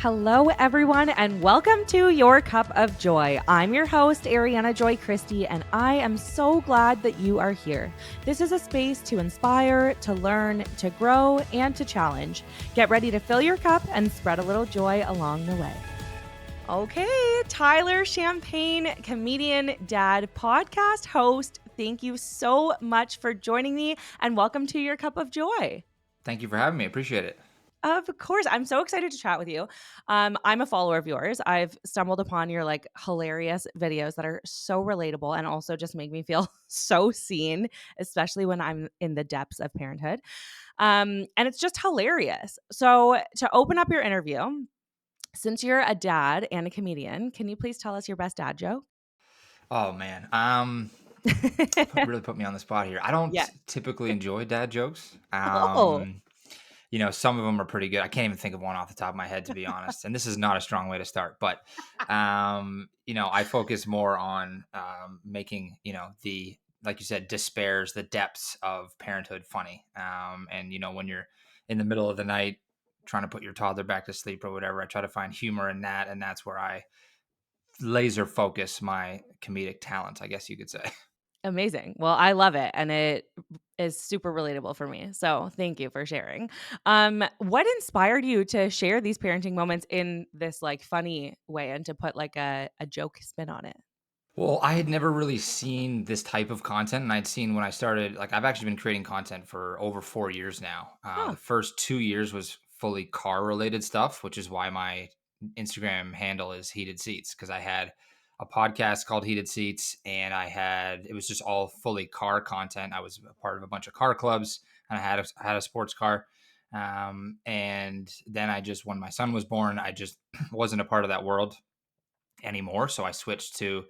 Hello, everyone, and welcome to Your Cup of Joy. I'm your host, Ariana Joy Christie, and I am so glad that you are here. This is a space to inspire, to learn, to grow, and to challenge. Get ready to fill your cup and spread a little joy along the way. Okay, Tyler Champagne, comedian, dad, podcast host. Thank you so much for joining me, and welcome to Your Cup of Joy. Thank you for having me. Appreciate it. Of course. I'm so excited to chat with you. I'm a follower of yours. I've stumbled upon your hilarious videos that are so relatable and also just make me feel so seen, especially when I'm in the depths of parenthood. And it's just hilarious. So to open up your interview, since you're a dad and a comedian, can you please tell us your best dad joke? Oh man, really put me on the spot here. I don't Yeah. typically enjoy dad jokes. Oh, Some of them are pretty good. I can't even think of one off the top of my head, to be honest. And this is not a strong way to start, but I focus more on making the like you said, despairs, the depths of parenthood funny. And when you're in the middle of the night trying to put your toddler back to sleep or whatever, I try to find humor in that, and that's where I laser focus my comedic talent, I guess you could say. amazing. Well, I love it. And it is super relatable for me. So thank you for sharing. What inspired you to share these parenting moments in this funny way and to put a joke spin on it? Well, I had never really seen this type of content, and I'd seen when I started, like, I've actually been creating content for over 4 years now. Huh. The first 2 years was fully car related stuff, which is why my Instagram handle is Heated Seats, because I had a podcast called Heated Seats, and it was just all fully car content. I was a part of a bunch of car clubs, and I had a sports car. And then when my son was born, I just wasn't a part of that world anymore. So I switched to,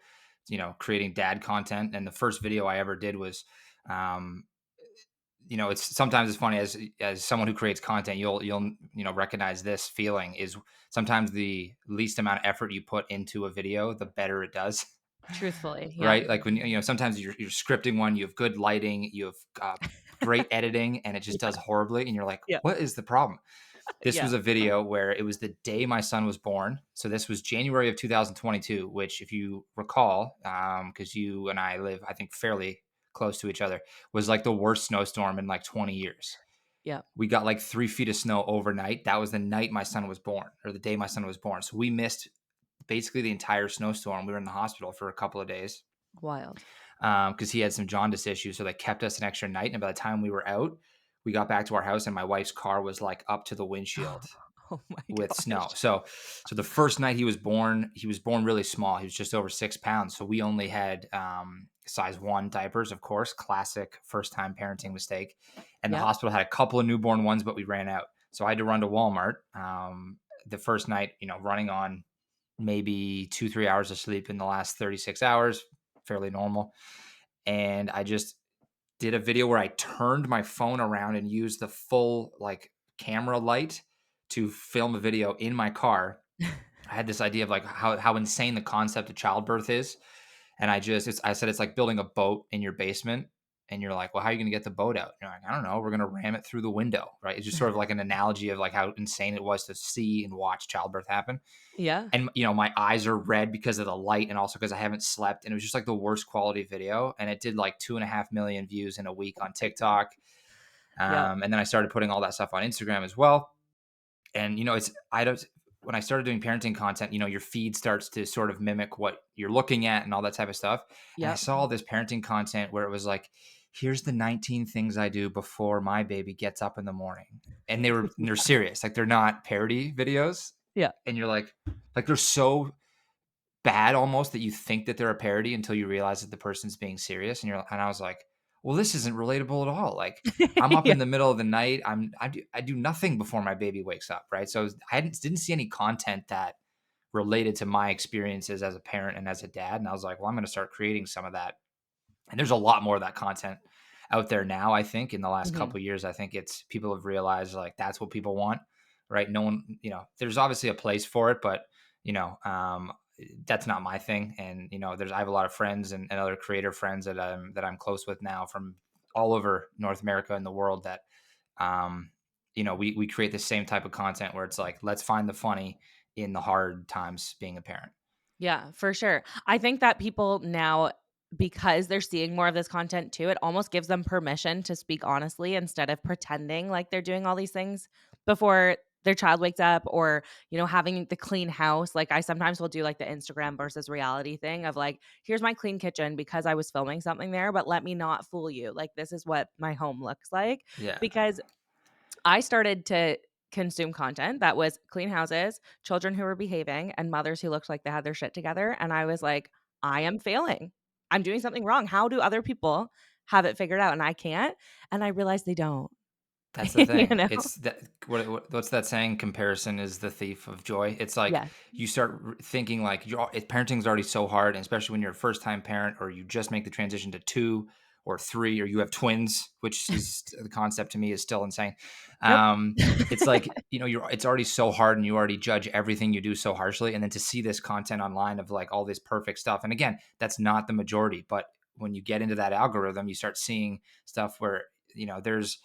creating dad content. And the first video I ever did was, um, it's funny as someone who creates content, you'll recognize this feeling is sometimes the least amount of effort you put into a video, the better it does. Truthfully. Yeah. Right? Like when sometimes you're scripting one, you have good lighting, you have great editing, and it just Yeah. does horribly, and you're like, Yeah. what is the problem? This Yeah. was a video where it was the day my son was born. So this was January of 2022, which, if you recall, because you and I live, I think, fairly close to each other, was like the worst snowstorm in like 20 years. Yeah. We got like 3 feet of snow overnight. That was the night my son was born, or the day my son was born. So we missed basically the entire snowstorm. We were in the hospital for a couple of days Wild. because he had some jaundice issues. So they kept us an extra night. And by the time we were out, we got back to our house and my wife's car was like up to the windshield Oh my with snow. gosh. So the first night he was born really small. He was just over 6 pounds. So we only had size 1 diapers, of course, classic first time parenting mistake. And the Yep. hospital had a couple of newborn ones, but we ran out. So I had to run to Walmart the first night, running on maybe 2-3 hours of sleep in the last 36 hours, fairly normal. And I just did a video where I turned my phone around and used the full camera light to film a video in my car. I had this idea of like how insane the concept of childbirth is. And I said, it's like building a boat in your basement. And you're like, well, how are you going to get the boat out? You're like, I don't know. We're going to ram it through the window. Right. It's just sort of like an analogy of like how insane it was to see and watch childbirth happen. Yeah. And my eyes are red because of the light and also because I haven't slept, and it was just like the worst quality video, and it did like 2.5 million views in a week on TikTok. Yep. And then I started putting all that stuff on Instagram as well. And it's I don't when I started doing parenting content, your feed starts to sort of mimic what you're looking at and all that type of stuff. And I Yep. saw all this parenting content where it was like, here's the 19 things I do before my baby gets up in the morning. And they're serious. Like, they're not parody videos. Yeah. And you're like they're so bad almost that you think that they're a parody until you realize that the person's being serious. And I was like, well, this isn't relatable at all. Like, I'm up Yeah. in the middle of the night. I do nothing before my baby wakes up. Right. So didn't see any content that related to my experiences as a parent and as a dad. And I was like, well, I'm going to start creating some of that. And there's a lot more of that content out there now. I think in the last Mhm. couple of years, I think it's people have realized like that's what people want. Right. No one, there's obviously a place for it, but you know, um, that's not my thing. And I have a lot of friends and other creator friends that I'm close with now from all over North America and the world that we create the same type of content where it's like, let's find the funny in the hard times being a parent. Yeah, for sure. I think that people now, because they're seeing more of this content too, it almost gives them permission to speak honestly instead of pretending like they're doing all these things before their child wakes up, or, having the clean house. Like, I sometimes will do like the Instagram versus reality thing of like, here's my clean kitchen because I was filming something there, but let me not fool you. Like, this is what my home looks like. Yeah, Because I started to consume content that was clean houses, children who were behaving, and mothers who looked like they had their shit together, and I was like, "I am failing. I'm doing something wrong. How do other people have it figured out and I can't?" And I realized they don't, that's the you thing. know? It's that what's that saying? Comparison is the thief of joy. It's like Yes. you start thinking like parenting's already so hard, and especially when you're a first time parent or you just make the transition to two or three, or you have twins, which is the concept to me is still insane. Yep. Um, it's like it's already so hard, and you already judge everything you do so harshly, and then to see this content online of like all this perfect stuff, and again, that's not the majority, but when you get into that algorithm, you start seeing stuff where there's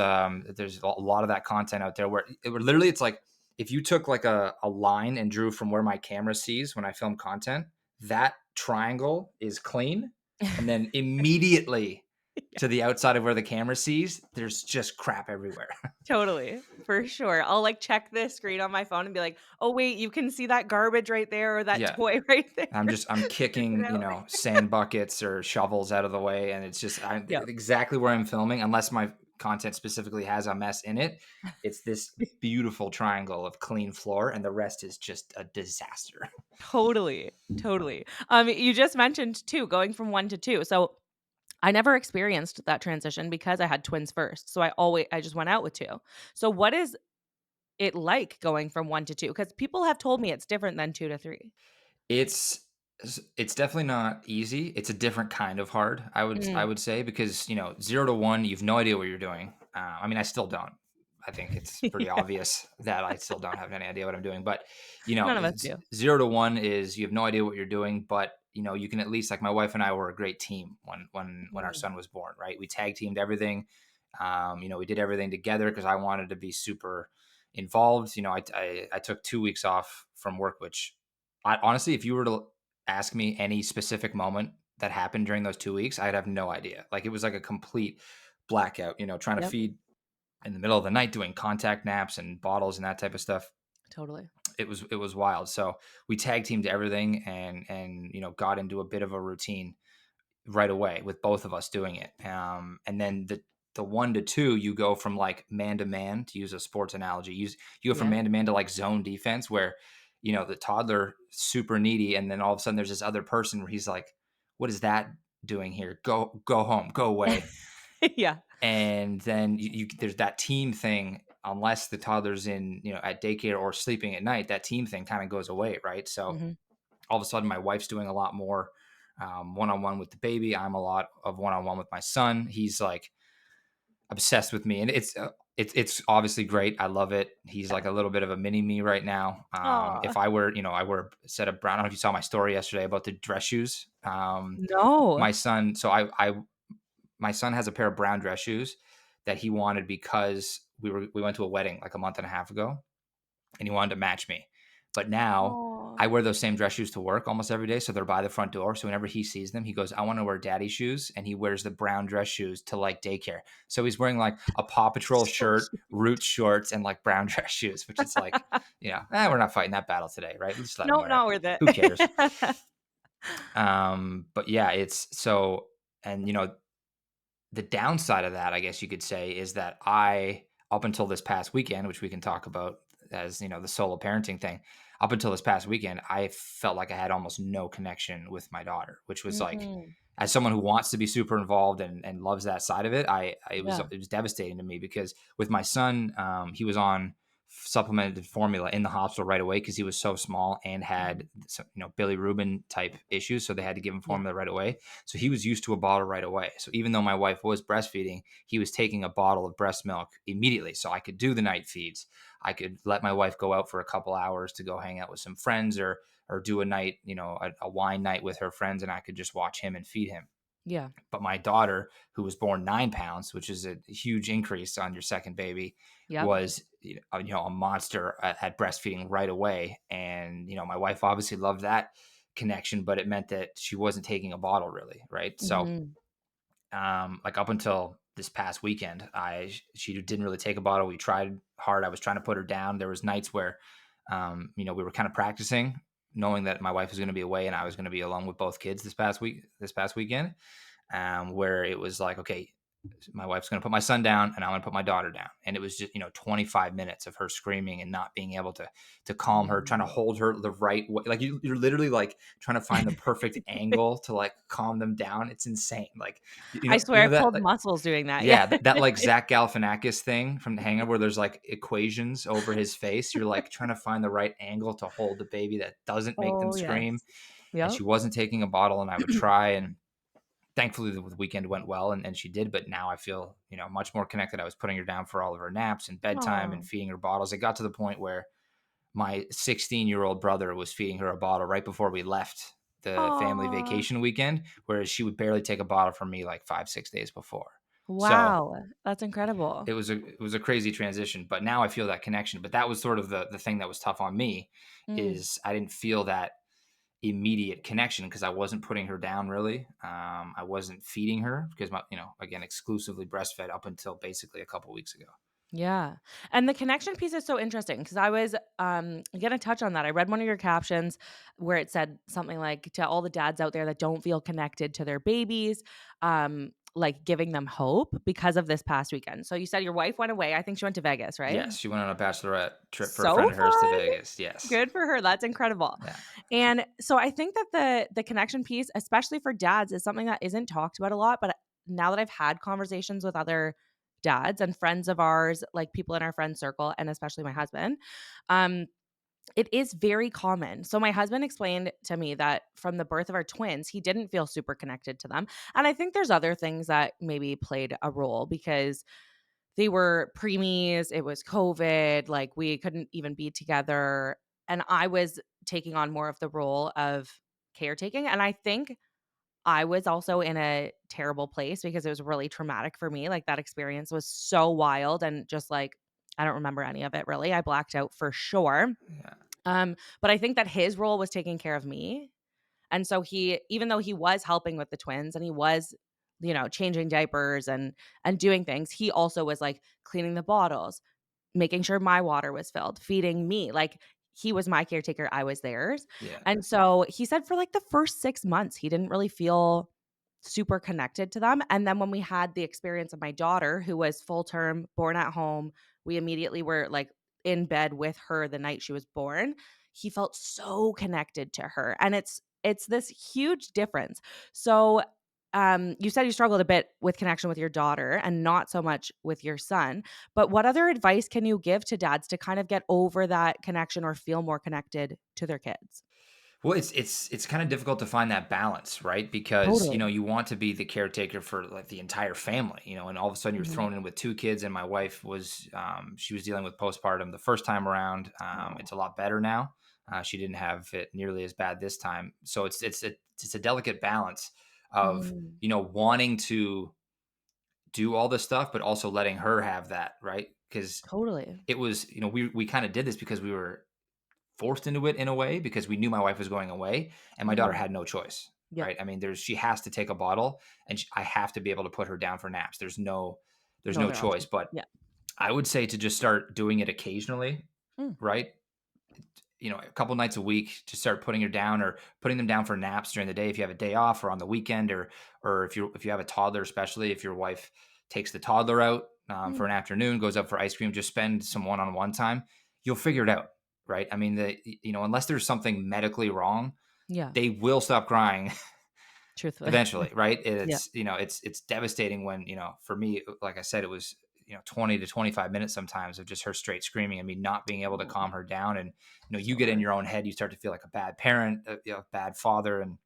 a lot of that content out there where literally it's like if you took like a line and drew from where my camera sees when I film content, that triangle is clean, and then immediately Yeah, to the outside of where the camera sees, there's just crap everywhere. totally, for sure. I'll, like, check the screen on my phone and be like, "Oh, wait, you can see that garbage right there or that Yeah. toy right there." I'm Freak it kicking, out. sand buckets or shovels out of the way, and it's just I'm Yep. exactly where I'm filming, unless my content specifically has a mess in it. It's this beautiful triangle of clean floor, and the rest is just a disaster. Totally, totally. You just mentioned too, going from 1 to 2. So, I never experienced that transition because I had twins first. So I just went out with 2. So what is it like going from 1 to 2? Because people have told me it's different than 2 to 3. It's it's definitely not easy. It's a different kind of hard, I Mm. would say, because 0 to 1, you've no idea what you're doing. I mean, I still don't. I think it's pretty Yeah, obvious that I still don't have any idea what I'm doing. But none of us do. 0 to 1 is you have no idea what you're doing, but you can at least, like, my wife and I were a great team when our Mhm. son was born, right? We tag teamed everything. We did everything together because I wanted to be super involved. I took 2 weeks off from work, which I honestly, if you were to ask me any specific moment that happened during those 2 weeks, I'd have no idea. Like it was like a complete blackout, trying to Yep, feed in the middle of the night, doing contact naps and bottles and that type of stuff. totally. It was wild. So we tag teamed everything and got into a bit of a routine right away with both of us doing it. And then the 1 to 2, you go from like man to man, to use a sports analogy. You go from Yeah. man to man to like zone defense, where the toddler super needy, and then all of a sudden there's this other person where he's like, "What is that doing here? Go home, go away." Yeah. And then there's that team thing. Unless the toddler's in at daycare or sleeping at night, that team thing kind of goes away, right? So Mhm. all of a sudden my wife's doing a lot more one-on-one with the baby. I'm a lot of one-on-one with my son. He's like obsessed with me, and it's obviously great. I love it. He's like a little bit of a mini me right now. Aw. If I were I wear a set of brown, I don't know if you saw my story yesterday about the dress shoes. No. My son, so I my son has a pair of brown dress shoes that he wanted because we went to a wedding like a month and a half ago, and he wanted to match me. But now Aw. I wear those same dress shoes to work almost every day. So they're by the front door. So whenever he sees them, he goes, "I want to wear daddy shoes." And he wears the brown dress shoes to like daycare. So he's wearing like a Paw Patrol So shirt, cute. Roots shorts, and like brown dress shoes, which it's like, we're not fighting that battle today, right? Let's let him Nope, wear it. not worth it. Who cares? But yeah, it's so, and the downside of that, I guess you could say, is that up until this past weekend, which we can talk about as the solo parenting thing, up until this past weekend, I felt like I had almost no connection with my daughter, which was like, Mhm. as someone who wants to be super involved and loves that side of it, it was Yeah. it was devastating to me because with my son, he was on supplemented formula in the hospital right away because he was so small and had Mhm. some, Billy Rubin type issues, so they had to give him Yeah. formula right away. So he was used to a bottle right away. So even though my wife was breastfeeding, he was taking a bottle of breast milk immediately. So I could do the night feeds. I could let my wife go out for a couple hours to go hang out with some friends or do a night, a wine night with her friends, and I could just watch him and feed him. Yeah. But my daughter, who was born 9 pounds, which is a huge increase on your second baby, Yep. was a monster at breastfeeding right away. And my wife obviously loved that connection, but it meant that she wasn't taking a bottle really, right? So Mhm. like up until this past weekend, she didn't really take a bottle. We tried hard. I was trying to put her down. There was nights where we were kind of practicing, knowing that my wife was going to be away and I was going to be alone with both kids this past weekend, where it was like, okay, my wife's going to put my son down and I'm going to put my daughter down. And it was just, 25 minutes of her screaming and not being able to calm her, trying to Mm. hold her the right way. Like you're literally like trying to find the perfect angle to like calm them down. It's insane. Like, I swear I that, pulled muscles doing that. Yeah. yeah, that like Zach Galifianakis thing from The Hangover where there's like equations over his face. You're like trying to find the right angle to hold the baby that doesn't make them Oh, scream. yes. And Yep. she wasn't taking a bottle and I would try, and thankfully the weekend went well, and she did. But now I feel much more connected. I was putting her down for all of her naps and bedtime and Oh. feeding her bottles. It got to the point where my 16-year-old brother was feeding her a bottle right before we left the family Aw. vacation weekend, whereas she would barely take a bottle from me like 5-6 days before. So Wow. That's incredible. it was a crazy transition, but now I feel that connection. But that was sort of the thing that was tough on me, Mm. is I didn't feel that immediate connection because I wasn't putting her down really. I wasn't feeding her because again, exclusively breastfed up until basically a couple weeks ago. Yeah. And the connection piece is so interesting because I was gonna touch on that. I read one of your captions where it said something like, to all the dads out there that don't feel connected to their babies, like giving them hope because of this past weekend. So you said your wife went away. I think she went to Vegas, right? Yes, she went on a bachelorette trip for a So friend of hers to fun. Vegas. Yes. Good for her. That's incredible. Yeah. And so I think that the connection piece, especially for dads, is something that isn't talked about a lot. But now that I've had conversations with other dads and friends of ours, like people in our friend circle, and especially my husband, um, it is very common. So my husband explained to me that from the birth of our twins, he didn't feel super connected to them. And I think there's other things that maybe played a role because they were preemies, it was COVID, like, we couldn't even be together, and I was taking on more of the role of caretaking, and I think I was also in a terrible place because it was really traumatic for me, like, that experience was so wild and just, like, I don't remember any of it really, I blacked out for sure, Yeah. but I think that his role was taking care of me, and so he, even though he was helping with the twins and he was, changing diapers and doing things, he also was like cleaning the bottles, making sure my water was filled, feeding me. Like he was my caretaker, I was theirs. Yeah. And so he said for like the first 6 months, he didn't really feel super connected to them. And then when we had the experience of my daughter, who was full term, born at home, we immediately were like in bed with her the night she was born. He felt so connected to her. And it's this huge difference. So you said you struggled a bit with connection with your daughter and not so much with your son. But what other advice can you give to dads to kind of get over that connection or feel more connected to their kids? Well, it's kind of difficult to find that balance, right? Because Totally. you want to be the caretaker for like the entire family, and all of a sudden you're Mhm. thrown in with two kids. And my wife was she was dealing with postpartum the first time around. Oh. It's a lot better now. She didn't have it nearly as bad this time, so it's a delicate balance of Mhm. wanting to do all this stuff, but also letting her have that, right? Because Totally. it was we kind of did this because we were forced into it in a way because we knew my wife was going away and my daughter Mhm. had no choice, Yep. right? I mean, she has to take a bottle, and I have to be able to put her down for naps. There's No no other choice. option. But Yeah. I would say to just start doing it occasionally, Mm. right? A couple nights a week to start putting her down, or putting them down for naps during the day if you have a day off, or on the weekend, or if you have a toddler, especially if your wife takes the toddler out for Mm. an afternoon, goes up for ice cream, just spend some one-on-one time. You'll figure it out, right? I mean, unless there's something medically wrong, Yeah. they will stop crying Truthfully. eventually, right? Yeah. It's devastating when, for me, like I said, it was 20 to 25 minutes sometimes of just her straight screaming and me not being able to Oh, calm her down. And you so get in hard. your own head, you start to feel like a bad parent, a bad father, and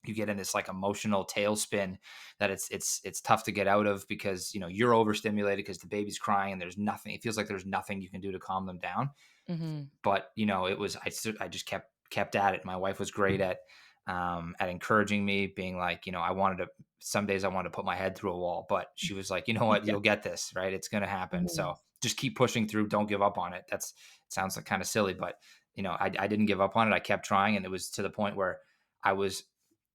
you get in this like emotional tailspin that it's tough to get out of because you're overstimulated because the baby's crying and there's nothing. It feels like there's nothing you can do to calm them down. Mhm. But it was I just kept at it. My wife was great at at encouraging me, being like, some days I wanted to put my head through a wall, but she was like, you know what, Yeah. you'll get this, right? It's going to happen. Mhm. So just keep pushing through. Don't give up on it. Sounds like kind of silly, but I didn't give up on it. I kept trying. And it was to the point where I was,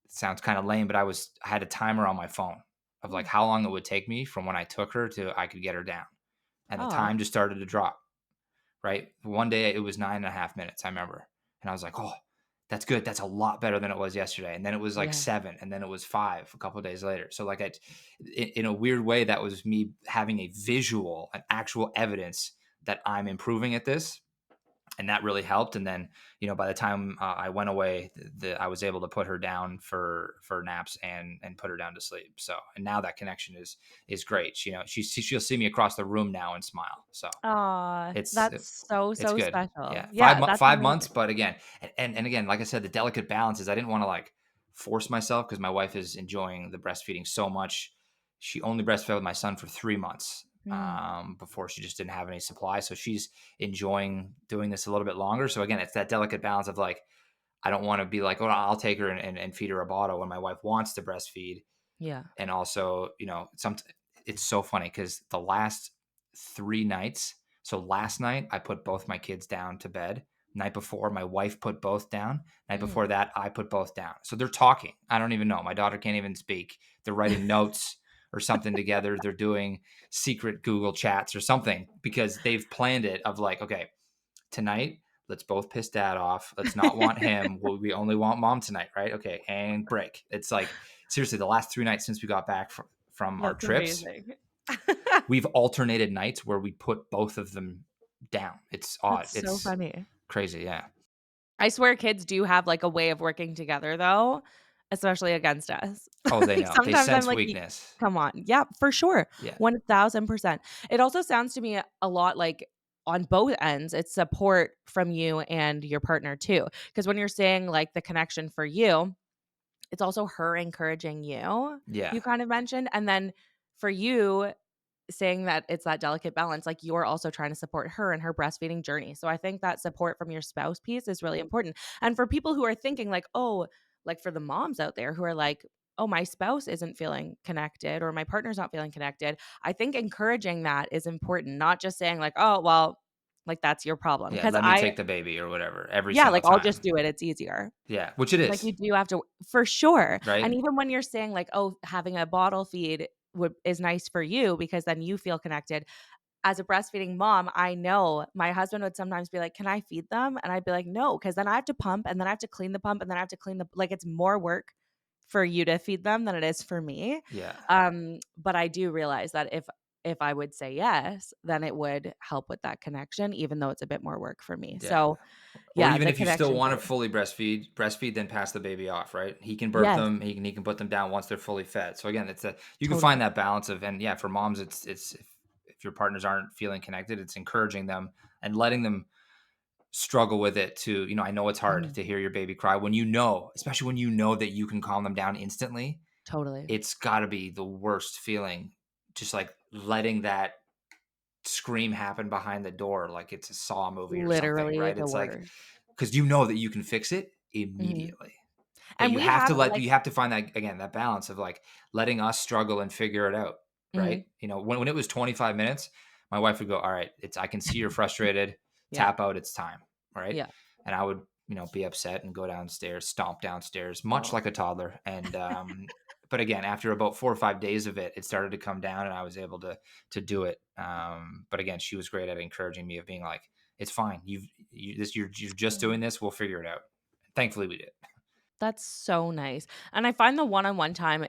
sounds kind of lame, but I had a timer on my phone of like Mm. how long it would take me from when I took her to I could get her down. And the Aw. time just started to drop, right? One day it was 9.5 minutes, I remember. And I was like, oh, that's good. That's a lot better than it was yesterday. And then it was like Yeah. 7, and then it was 5 a couple of days later. So like in a weird way, that was me having a visual, an actual evidence that I'm improving at this. And that really helped. And then, by the time I went away, I was able to put her down for naps and put her down to sleep. So, and now that connection is great. She'll see me across the room now and smile. So Aw, it's that's so, it's so good. special. Yeah. Yeah, that's 5 months, amazing. but again, and again, like I said, the delicate balance is I didn't want to like force myself because my wife is enjoying the breastfeeding so much. She only breastfed with my son for 3 months Mm. before she just didn't have any supply. So she's enjoying doing this a little bit longer. So again, it's that delicate balance of like, I don't want to be like, oh, I'll take her and feed her a bottle when my wife wants to breastfeed. Yeah. And also, it's so funny because the last 3 nights, so last night I put both my kids down to bed. Night before, my wife put both down. Night Mhm. before that, I put both down. So they're talking. I don't even know. My daughter can't even speak. They're writing notes or something together. They're doing secret Google chats or something because they've planned it of like, okay, tonight, let's both piss dad off. Let's not want him. We only want mom tonight, right? Okay, and break. It's like seriously, the last 3 nights since we got back from our That's trips, amazing. we've alternated nights where we put both of them down. It's odd. That's so It's funny. crazy. Yeah. I swear kids do have, like, a way of working together, though, especially against us. Oh, they Like, know. They sometimes I'm sense like, weakness. come on." Yeah, for sure, Yeah. 1000%. It also sounds to me a lot like on both ends, it's support from you and your partner too. Because when you're saying, like, the connection for you, it's also her encouraging you, Yeah. you kind of mentioned, and then for you saying that it's that delicate balance, like you're also trying to support her in her breastfeeding journey. So I think that support from your spouse piece is really important. And for people who are thinking like, oh, like for the moms out there who are like, oh, my spouse isn't feeling connected or my partner's not feeling connected, I think encouraging that is important, not just saying like, oh, well, like that's your problem. Yeah. Cause Let me I, take the baby or whatever every yeah, single like I'll just time. do it. It's easier. Yeah. Which it Like, is. you do have to for sure, and Right. even when you're saying, like, "Oh, having a bottle feed would is nice for you because then you feel connected." As a breastfeeding mom, I know my husband would sometimes be like, "Can I feed them?" And I'd be like, "No," because then I have to pump, and then I have to clean the pump, and then I have to clean the like, it's more work for you to feed them than it is for me. Yeah. But I do realize that if I would say yes, then it would help with that connection, even though it's a bit more work for me. Yeah. So, Or yeah, even the if you still connection want to piece. fully breastfeed, then pass the baby off, right? He can burp Yes, them, he can put them down once they're fully fed. So again, you can find totally. that balance of, and yeah, for moms, it's if your partners aren't feeling connected, it's encouraging them and letting them struggle with it too. I know it's hard Mhm. to hear your baby cry when especially when that you can calm them down instantly. Totally. It's got to be the worst feeling, just like letting that scream happen behind the door, like it's a Saw movie or something, Literally right? the It's like worst. because you know that you can fix it Mhm. immediately. But And we have, like you have to find that again, that balance of like letting us struggle and figure it out, mhm. right? When it was 25 minutes, my wife would go, "All right, I can see you're frustrated. Yeah. Tap out, it's time." Right? Yeah. And I would, be upset and go downstairs, stomp downstairs, much Oh, like a toddler. And but again, after about 4 or 5 days of it, it started to come down and I was able to do it. But again, she was great at encouraging me of being like, "It's fine. You're just doing this. We'll figure it out." Thankfully we did. that's so nice. And I find the one-on-one time,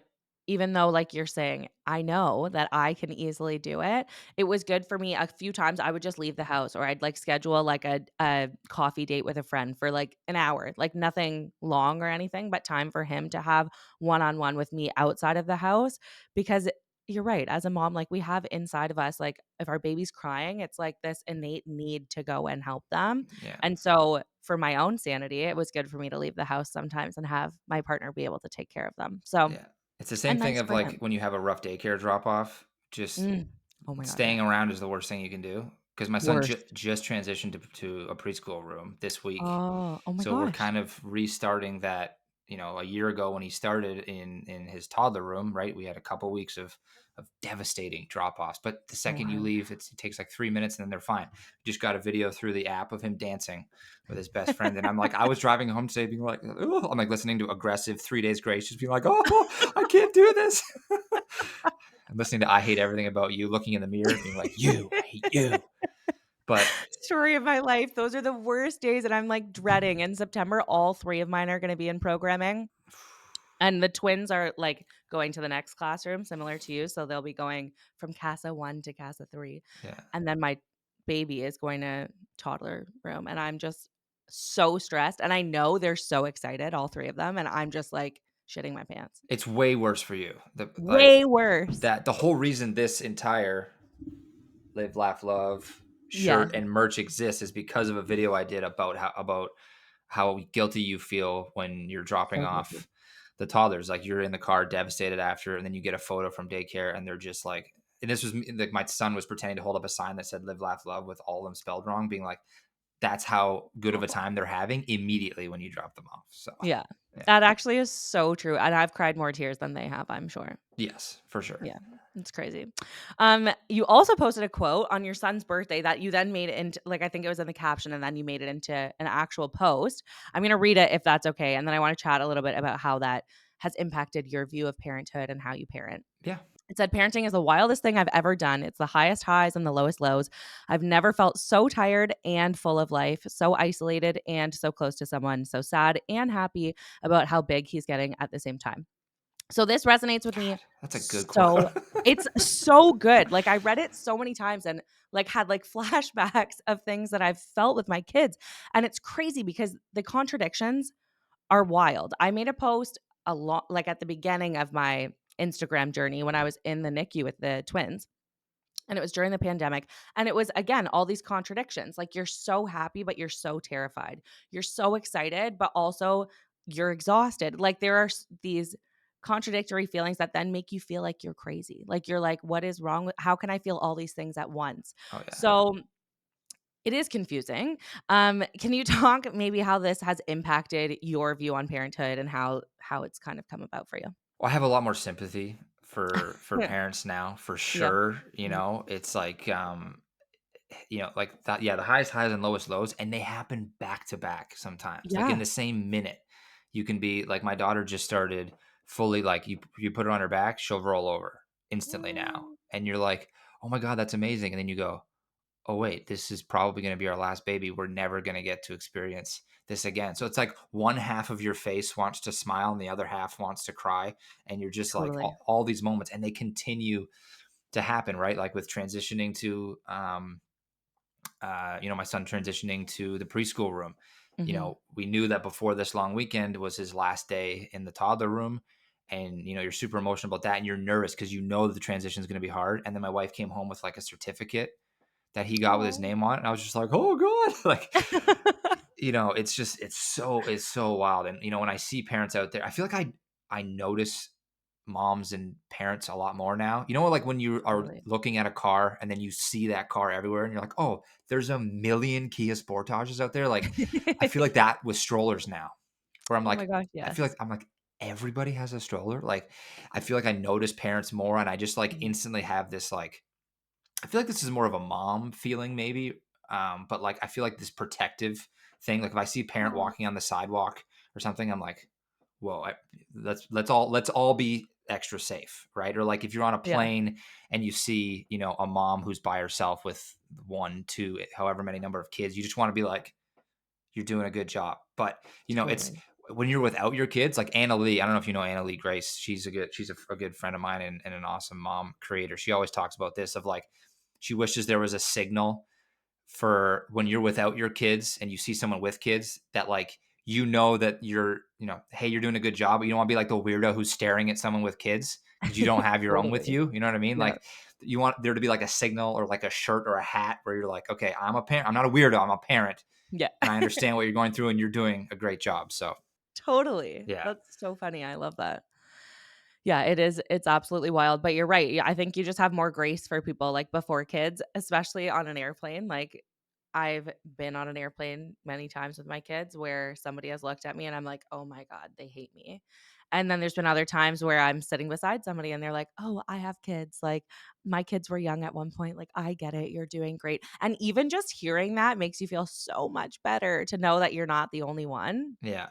even though, like you're saying, I know that I can easily do it, it was good for me a few times. I would just leave the house or I'd like schedule like a coffee date with a friend for like an hour, like nothing long or anything, but time for him to have one-on-one with me outside of the house because you're right. As a mom, like we have inside of us, like if our baby's crying, it's like this innate need to go and help them. Yeah. And so for my own sanity, it was good for me to leave the house sometimes and have my partner be able to take care of them. So, Yeah. It's the same and thing nice of for like him. when you have a rough daycare drop off, just Mm. Oh my god, yeah. staying around is the worst thing you can do. Because my son Worst. just transitioned to a preschool room this week. Oh my So we're gosh. kind of restarting that, a year ago when he started in his toddler room, right? We had a couple weeks of devastating drop offs. But the Oh, second you wow. leave, it takes like 3 minutes and then they're fine. Just got a video through the app of him dancing with his best friend. And I'm like, I was driving home today being like, "Ugh." I'm like listening to aggressive 3 days grace, just being like, oh, I can't do this. I'm listening to I Hate Everything About You, looking in the mirror, being like, you, I hate you. But Story of my life. Those are the worst days, and I'm like dreading. In September, all three of mine are going to be in programming. And the twins are like going to the next classroom, similar to you. So they'll be going from Casa 1 to Casa 3. yeah, And then my baby is going to toddler room. And I'm just so stressed. And I know they're so excited, all three of them. And I'm just like shitting my pants. it's way worse for you. Like Way worse. that, the whole reason this entire Live, Laugh, Love Yeah, shirt and merch exists is because of a video I did about how guilty you feel when you're dropping so guilty. off the toddlers. Like you're in the car devastated after, and then you get a photo from daycare, and they're just like, and this was like my son was pretending to hold up a sign that said "Live, Laugh, Love" with all of them spelled wrong, being like, that's how good of a time they're having immediately when you drop them off. So Yeah. yeah, That actually is so true. And I've cried more tears than they have, I'm sure. yes, for sure. Yeah, it's crazy. You also posted a quote on your son's birthday that you then made it into, like, I think it was in the caption, and then you made it into an actual post. I'm gonna read it if that's okay, and then I want to chat a little bit about how that has impacted your view of parenthood and how you parent. Yeah. It said, "Parenting is the wildest thing I've ever done. It's the highest highs and the lowest lows. I've never felt so tired and full of life, so isolated and so close to someone, so sad and happy about how big he's getting at the same time." So this resonates with me God, that's a good quote. so it's so good. Like, I read it so many times and, like, had, like, flashbacks of things that I've felt with my kids, and it's crazy because the contradictions are wild. I made a post a lot, like, at the beginning of my Instagram journey when I was in the NICU with the twins, and it was during the pandemic, and it was, again, all these contradictions. Like, you're so happy, but you're so terrified. You're so excited, but also you're exhausted. Like, there are these contradictory feelings that then make you feel like you're crazy. Like, you're like, what is wrong with, how can I feel all these things at once? Oh yeah. So it is confusing. Can you talk maybe how this has impacted your view on parenthood and how it's kind of come about for you? Well, I have a lot more sympathy for parents now, for Yeah. sure. Mhm. It's like like that, yeah, the highest highs and lowest lows, and they happen back to back sometimes. Like in Yeah. the same minute. You can be like my daughter just started fully like you put her on her back, she'll roll over instantly now. Mm, And you're like, "Oh my god, that's amazing." And then you go, oh wait, this is probably going to be our last baby. We're never going to get to experience this again. So it's like one half of your face wants to smile and the other half wants to cry. And you're just like totally. all these moments, and they continue to happen, right? Like with transitioning to, my son transitioning to the preschool room. Mhm. We knew that before this long weekend was his last day in the toddler room. And, you're super emotional about that. And you're nervous because you know that the transition is going to be hard. And then my wife came home with like a certificate that he got with his Aw. name on it, and I was just like, "Oh god." Like, it's so wild. And, when I see parents out there, I feel like I notice moms and parents a lot more now. Like when you are Totally. looking at a car and then you see that car everywhere and you're like, "Oh, there's a million Kia Sportages out there." Like, I feel like that with strollers now, where I'm Oh my like gosh, I feel like yes. I'm like, everybody has a stroller. Like, I feel like I notice parents more, and I just, like, Mhm. instantly have this, like, I feel like this is more of a mom feeling maybe, but like I feel like this protective thing. Like if I see a parent Aw. walking on the sidewalk or something, I'm like, whoa, let's all be extra safe, right? Or like if you're on a Yeah, plane and you see a mom who's by herself with one, two, however many number of kids, you just want to be like, you're doing a good job. But it's totally. when you're without your kids, like Anna Lee. I don't know if you know Anna Lee Grace. She's a good friend of mine and an awesome mom creator. She always talks about this of like she wishes there was a signal for when you're without your kids and you see someone with kids that like that hey, you're doing a good job, but you don't want to be like the weirdo who's staring at someone with kids because you don't have your own with Totally. you. You know what I mean? Yeah. Like you want there to be like a signal or like a shirt or a hat where you're like, okay, I'm a parent. I'm not a weirdo. I'm a parent, Yeah. and I understand what you're going through, and you're doing a great job. So Totally. yeah, That's so funny, I love that. Yeah, it is, it's absolutely wild, but you're right. Yeah, I think you just have more grace for people, like, before kids, especially on an airplane, like, I've been on an airplane many times with my kids where somebody has looked at me and I'm like, "Oh my god, they hate me." And then there's been other times where I'm sitting beside somebody and they're like, "Oh, I have kids. Like, my kids were young at one point. Like, I get it. You're doing great." And even just hearing that makes you feel so much better to know that you're not the only one. Yeah.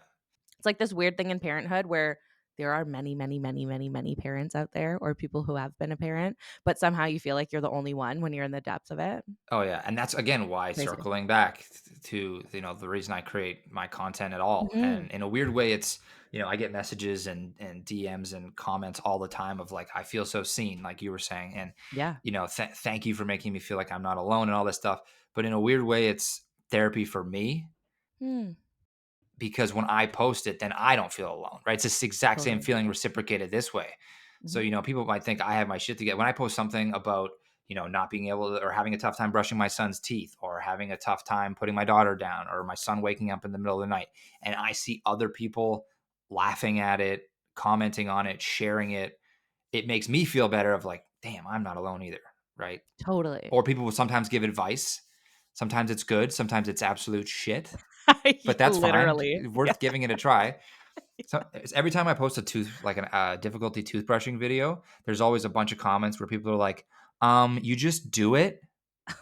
It's like this weird thing in parenthood where there are many, many, many, many, many parents out there or people who have been a parent, but somehow you feel like you're the only one when you're in the depths of it. Oh yeah, and that's again why Crazy. circling back to the reason I create my content at all. Mhm. And in a weird way, it's I get messages and DMs and comments all the time of like I feel so seen, like you were saying, and Yeah. thank you for making me feel like I'm not alone and all this stuff. But in a weird way, it's therapy for me Hmm. because when I post it, then I don't feel alone, right? It's this exact same Totally. feeling reciprocated this way. So, Mhm. people might think I have my shit together. When I post something about, not being able to, or having a tough time brushing my son's teeth, or having a tough time putting my daughter down, or my son waking up in the middle of the night, and I see other people laughing at it, commenting on it, sharing it, it makes me feel better of like, damn, I'm not alone either, right? Totally. Or people will sometimes give advice. Sometimes it's good, sometimes it's absolute shit, but that's fine. Literally. Yeah. Worth giving it a try. So it's every time I post a like an difficulty toothbrushing video, there's always a bunch of comments where people are like, you just do it."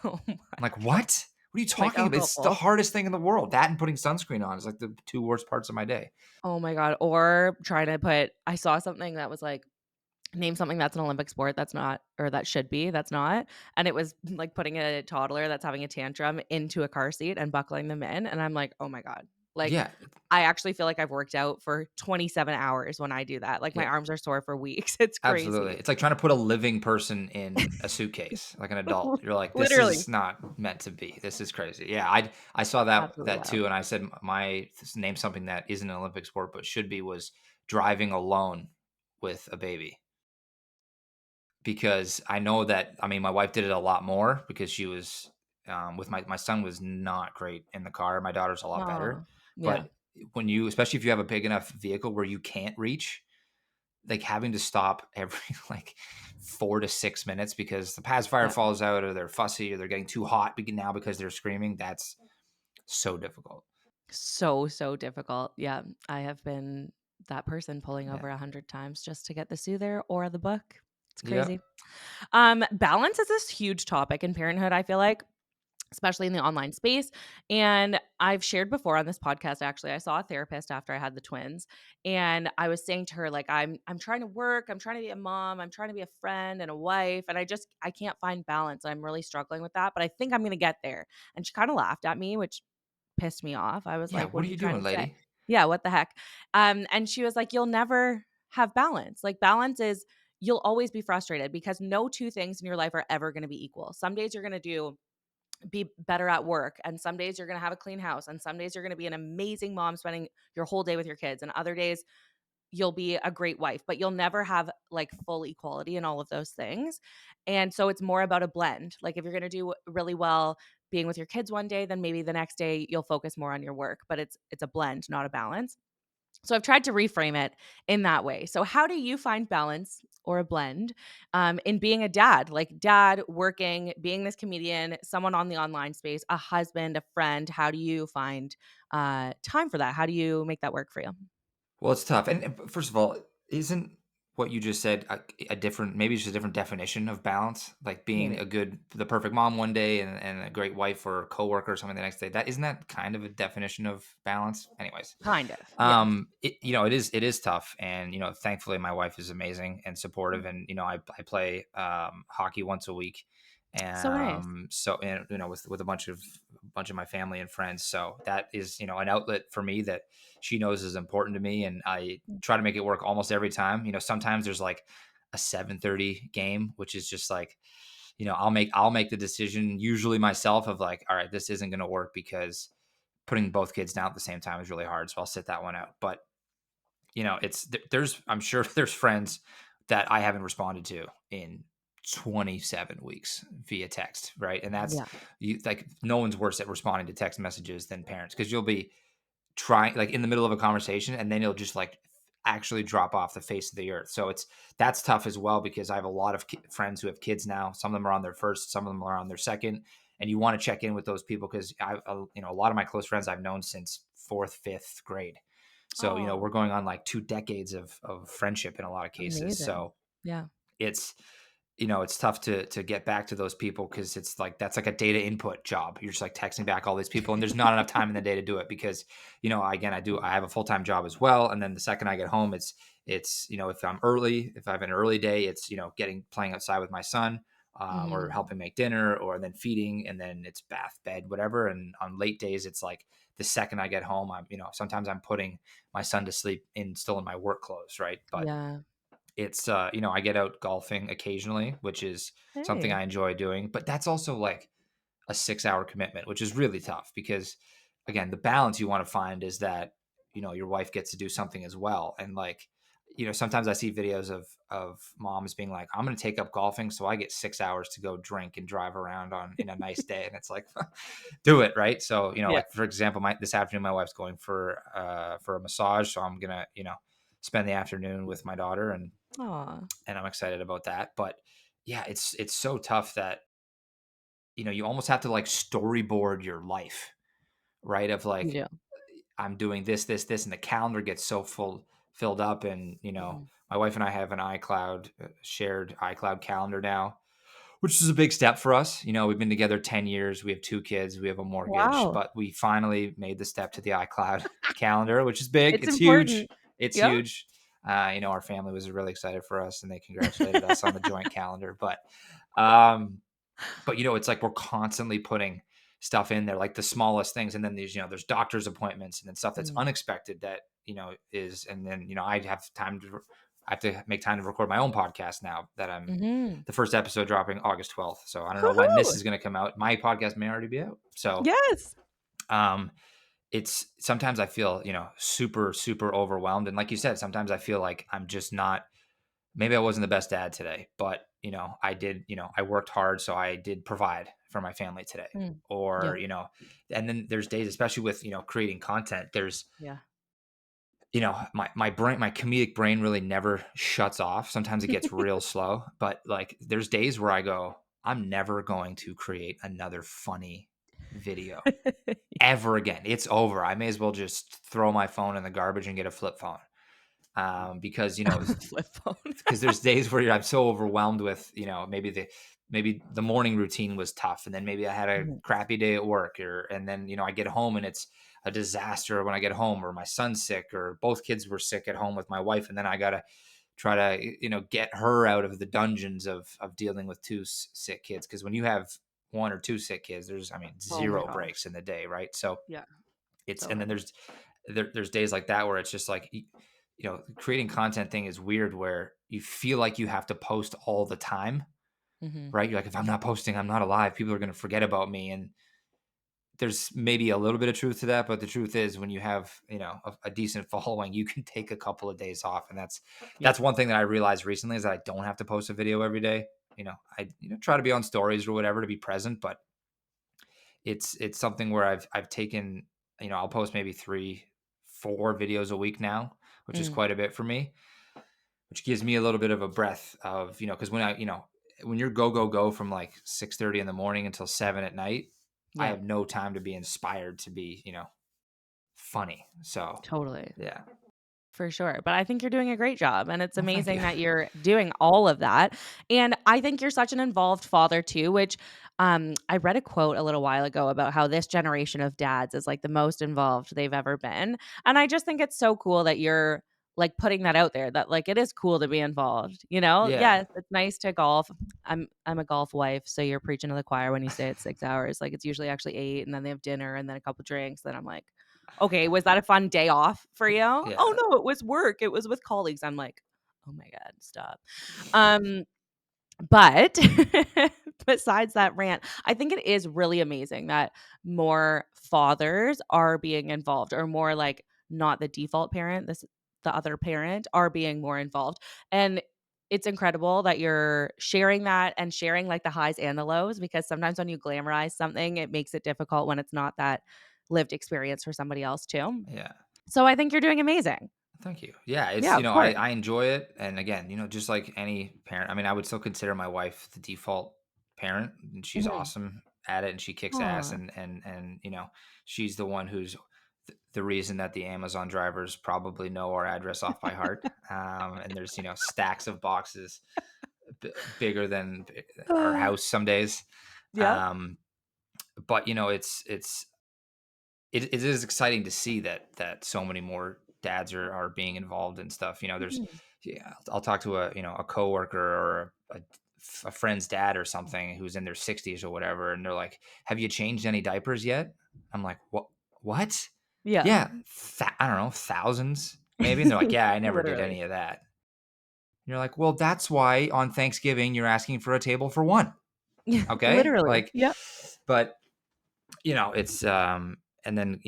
Oh my I'm like, god. "What? What are you Like, talking how about? It's the helpful. hardest thing in the world. That and putting sunscreen on is like the two worst parts of my day." Oh my god. Or trying to put I saw something that was like, name something that's an Olympic sport that's not or that should be, that's not. And it was like putting a toddler that's having a tantrum into a car seat and buckling them in. And I'm like, oh my God. Like, Yeah, I actually feel like I've worked out for 27 hours when I do that. Like, my yeah, arms are sore for weeks. It's absolutely. crazy. It's like trying to put a living person in a suitcase, like an adult. You're like, "This Literally. is not meant to be. This is crazy." Yeah, I saw that Absolutely that wild. too, and I said my name something that isn't an Olympic sport but should be was driving alone with a baby. Because I know that I mean, my wife did it a lot more because she was, with my son was not great in the car. My daughter's a lot better. Oh, yeah. But when you especially if you have a big enough vehicle where you can't reach, like, having to stop every, like, 4 to 6 minutes because the pacifier Yeah. falls out or they're fussy or they're getting too hot now because they're screaming, that's so difficult. So, so difficult. Yeah. I have been that person pulling Yeah. over 100 times just to get the soother or the book. It's Yep. crazy. Balance is this huge topic in parenthood, I feel like, especially in the online space. And I've shared before on this podcast, actually, I saw a therapist after I had the twins. And I was saying to her, like, I'm trying to work, I'm trying to be a mom, I'm trying to be a friend and a wife. And I can't find balance. I'm really struggling with that, but I think I'm gonna get there. And she kind of laughed at me, which pissed me off. I was Yeah, like, what "What are are you you trying doing, to say? lady?" Yeah, what the heck? And she was like, you'll never have balance. Like, balance is you'll always be frustrated because no two things in your life are ever going to be equal. Some days you're going to be better at work, and some days you're going to have a clean house, and some days you're going to be an amazing mom spending your whole day with your kids, and other days you'll be a great wife, but you'll never have like full equality in all of those things. And so it's more about a blend. Like, if you're going to do really well being with your kids one day, then maybe the next day you'll focus more on your work, but it's a blend, not a balance. So I've tried to reframe it in that way. So how do you find balance or a blend in being a dad, like dad working, being this comedian, someone on the online space, a husband, a friend? How do you find time for that? How do you make that work for you? Well, it's tough. And first of all, isn't what you just said a different, maybe just a different definition of balance? Like being Maybe. the perfect mom one day and a great wife or coworker or something the next day. That isn't that kind of a definition of balance? Anyways, Kind of. Yeah. it is tough. And, thankfully my wife is amazing and supportive. And, I play hockey once a week. So nice. So, and, with a bunch of my family and friends. So that is, an outlet for me that she knows is important to me, and I try to make it work almost every time. Sometimes there's like a 7:30 game, which is just like, I'll make the decision usually myself of like, all right, this isn't going to work because putting both kids down at the same time is really hard. So I'll sit that one out. But there's I'm sure there's friends that I haven't responded to in 27 weeks via text, right? And that's Yeah. like no one's worse at responding to text messages than parents because you'll be trying like in the middle of a conversation and then you'll just like actually drop off the face of the earth. So that's tough as well because I have a lot of friends who have kids now. Some of them are on their first, some of them are on their second, and you want to check in with those people because a lot of my close friends I've known since fourth, fifth grade. So, we're Oh, going on like 2 decades of friendship in a lot of cases. amazing. So Yeah. it's, it's tough to get back to those people because it's like that's like a data input job. You're just like texting back all these people, and there's not enough time in the day to do it because, again, I have a full time job as well, and then the second I get home, it's if I have an early day, it's getting playing outside with my son. Or Mhm. helping make dinner, or then feeding, and then it's bath, bed, whatever. And on late days, it's like the second I get home, sometimes I'm putting my son to sleep still in my work clothes, right? But Yeah. it's I get out golfing occasionally, which is something Hey. I enjoy doing, but that's also like a 6 hour commitment, which is really tough because again, the balance you want to find is that, your wife gets to do something as well. And like, sometimes I see videos of moms being like, I'm going to take up golfing so I get 6 hours to go drink and drive around on in a nice day. And it's like, do it. Right. So, Yeah. like for example, this afternoon, my wife's going for a massage. So I'm going to, spend the afternoon with my daughter, Aw. and I'm excited about that. But yeah, it's so tough that you almost have to like storyboard your life, right? Of You like do. I'm doing this, this, this, and the calendar gets so filled up, and Mhm. my wife and I have an iCloud shared iCloud calendar now, which is a big step for us. We've been together 10 years, we have 2 kids, we have a mortgage, Wow. but we finally made the step to the iCloud calendar, which is big. It's It's huge. important. It's Yeah. huge. Our family was really excited for us, and they congratulated us on the joint calendar. Um, but it's like we're constantly putting stuff in there, like the smallest things, and then there's doctor's appointments, and then stuff that's Mm. unexpected that is, and then I have to make time to record my own podcast now that I'm Mhm. the first episode dropping August 12th. So I don't know when this Woohoo! is going to come out. My podcast may already be out. So Yes. um it's sometimes I feel super super overwhelmed, and like you said, sometimes I feel like I'm just not, maybe I wasn't the best dad today, but I did, I worked hard, so I did provide for my family today. Mm. Yeah. Or, and then there's days, especially with, creating content, there's, Yeah. my brain, my comedic brain really never shuts off. Sometimes it gets real slow, but like there's days where I go, I'm never going to create another funny video ever again. It's over. I may as well just throw my phone in the garbage and get a flip phone. Because Flip phone. because there's days where I'm so overwhelmed with, maybe the morning routine was tough, and then maybe I had a Mhm. crappy day at work, and then I get home and it's a disaster when I get home, or my son's sick, or both kids were sick at home with my wife, and then I gotta try to get her out of the dungeons of dealing with two sick kids, because when you have one or two sick kids, there's, I mean, Oh my zero gosh. breaks in the day, right? So Yeah. and then Totally. there's days like that where it's just like, creating content thing is weird, where you feel like you have to post all the time, Mhm. right? You're like, if I'm not posting, I'm not alive. People are going to forget about me. And there's maybe a little bit of truth to that, but the truth is, when you have, a decent following, you can take a couple of days off. And Yeah. that's one thing that I realized recently, is that I don't have to post a video every day. I try to be on stories or whatever to be present, but it's something where I've taken, I'll post maybe 3 4 videos a week now, which is Mm. quite a bit for me, which gives me a little bit of a breath of, because when you're go go go from like 6:30 in the morning until 7 at night, I Yeah. have no time to be inspired to be, funny. So Totally. yeah. For sure. But I think you're doing a great job. And it's Well, thank you. amazing that you're doing all of that. And I think you're such an involved father, too, which I read a quote a little while ago about how this generation of dads is like the most involved they've ever been. And I just think it's so cool that you're like putting that out there, that like it is cool to be involved. Yeah. Yes, it's nice to golf. I'm a golf wife, so you're preaching to the choir when you say it's 6 hours. Like it's usually actually 8, and then they have dinner and then a couple drinks. Then I'm like, okay, was that a fun day off for you? Oh, Yeah. no, it was work. It was with colleagues. I'm like, "Oh my god, stop." Um, but besides that rant, I think it is really amazing that more fathers are being involved, or more like not the default parent, the other parent are being more involved. And it's incredible that you're sharing that and sharing like the highs and the lows, because sometimes when you glamorize something, it makes it difficult when it's not that lived experience for somebody else too. Yeah. So I think you're doing amazing. Thank you. Yeah, it's, Yeah, of I course. I enjoy it, and again, just like any parent, I mean, I would still consider my wife the default parent, and she's Mhm. awesome at it, and she kicks ass, Aw. and she's the one who's the reason that the Amazon drivers probably know our address off by heart. And there's stacks of boxes bigger than our Uh, house some days. yep. Um, but it is exciting to see that so many more dads are being involved in stuff. There's Mhm. yeah, I'll talk to a coworker or a friend's dad or something who's in their 60s or whatever, and they're like, "Have you changed any diapers yet?" I'm like, What? Yeah. Yeah, I don't know, thousands maybe." And they're like, "Yeah, I never did Literally. any of that." And you're like, "Well, that's why on Thanksgiving you're asking for a table for one." Yeah, Okay, literally. like, Yep. but it's and then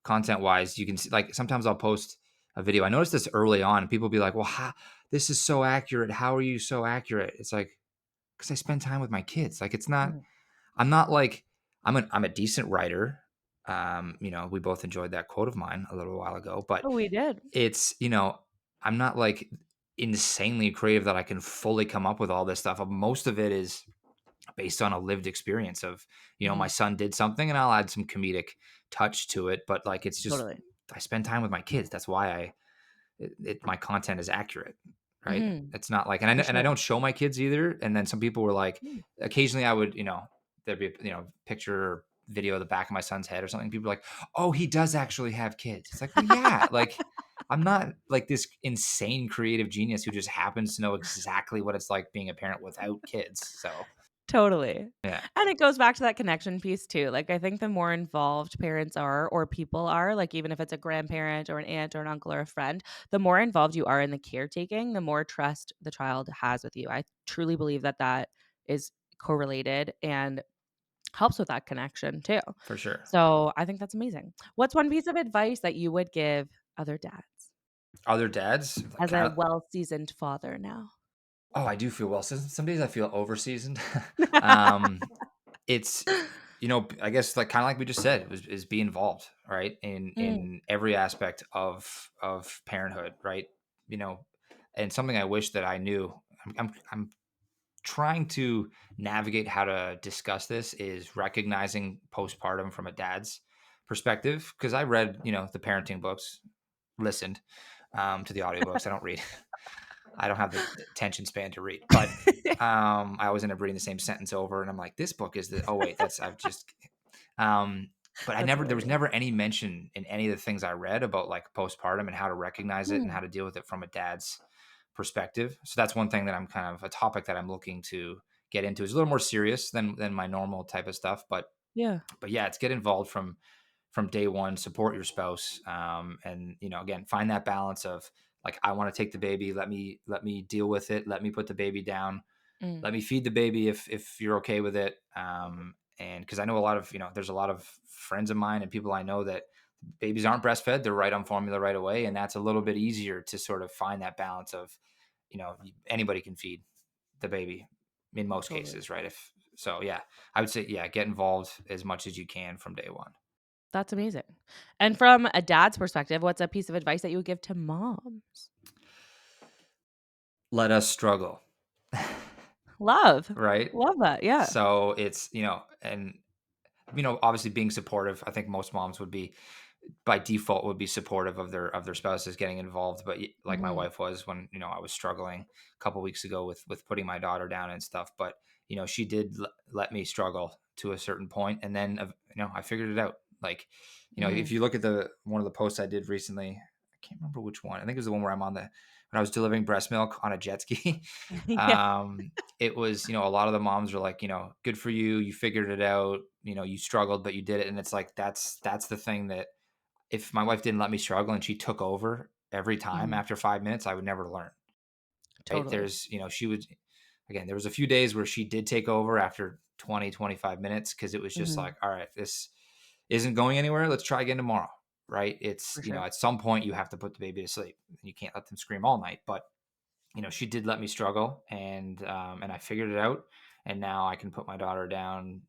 content wise, you can see, like, sometimes I'll post a video. I noticed this early on, and people be like, "Well, this is so accurate. How are you so accurate?" It's like, because I spend time with my kids. Like, it's not. Mhm. I'm not like I'm a decent writer. We both enjoyed that quote of mine a little while ago, but Oh, we did. it's I'm not like insanely creative that I can fully come up with all this stuff. Most of it is based on a lived experience of, my Mhm. son did something and I'll add some comedic touch to it. But like, it's just, Totally. I spend time with my kids. That's why my content is accurate. Right. Mhm. It's not like, and For I sure. don't show my kids either. And then some people were like, Mm. occasionally I would, there'd be picture or video of the back of my son's head or something. People are like, "Oh, he does actually have kids." It's like, well, yeah, like, I'm not like this insane creative genius who just happens to know exactly what it's like being a parent without kids. So Totally. yeah, And it goes back to that connection piece too. Like, I think the more involved parents are or people are, like, even if it's a grandparent or an aunt or an uncle or a friend, the more involved you are in the caretaking, the more trust the child has with you. I truly believe that that is correlated and helps with that connection too. for sure. So, I think that's amazing. What's one piece of advice that you would give other dads Other dads, like, as a kind of. well-seasoned father now? Oh, I do feel well seasoned. Some days I feel over seasoned. um, it's I guess, like, kind of like we just said, is be involved, right, Mm, in every aspect of parenthood, right? You know, and something I wish that I knew. I'm trying to navigate how to discuss this is recognizing postpartum from a dad's perspective, because I read the parenting books, listened to the audiobooks. I don't read. I don't have the attention span to read, but I always end up reading the same sentence over, and I'm like, this book is the. Oh wait, that's I've just. Um, but that's there was hilarious. never any mention in any of the things I read about, like, postpartum and how to recognize it and how Mm, to deal with it from a dad's perspective. So that's one thing that I'm kind of a topic that I'm looking to get into. Is a little more serious than my normal type of stuff, yeah. but yeah, it's get involved from day one. Support your spouse, and again, find that balance of, like, I want to take the baby. Let me deal with it. Let me put the baby down. Mm, Let me feed the baby if you're okay with it. And because I know a lot of there's a lot of friends of mine and people I know that babies aren't breastfed. They're right on formula right away, and that's a little bit easier to sort of find that balance of, anybody can feed the baby in most totally. cases, right? If so, yeah, I would say, yeah, get involved as much as you can from day one. That's amazing. And from a dad's perspective, what's a piece of advice that you would give to moms? Let us struggle. Love. Right? Love that. Yeah. So it's, and obviously being supportive. I think most moms would be, by default, would be supportive of their spouses getting involved. But like my Mhm. wife was when I was struggling a couple weeks ago with putting my daughter down and stuff. But she did let me struggle to a certain point, and then I figured it out. Like, if Mhm. you look at the one of the posts I did recently, I can't remember which one. I think it was the one where I'm on the when I was delivering breast milk on a jet ski. Yeah. um, it was, a lot of the moms were like, good for you, you figured it out, you struggled but you did it. And it's like, that's the thing that, if my wife didn't let me struggle and she took over every time Mhm. after 5 minutes, I would never learn. Right? Totally. There's, she would, again, there was a few days where she did take over after 20, 25 minutes, because it was just Mhm. like, all right, this isn't going anywhere, let's try again tomorrow. Right? It's, For sure. at some point you have to put the baby to sleep, you can't let them scream all night. But she did let me struggle, and I figured it out, and now I can put my daughter down,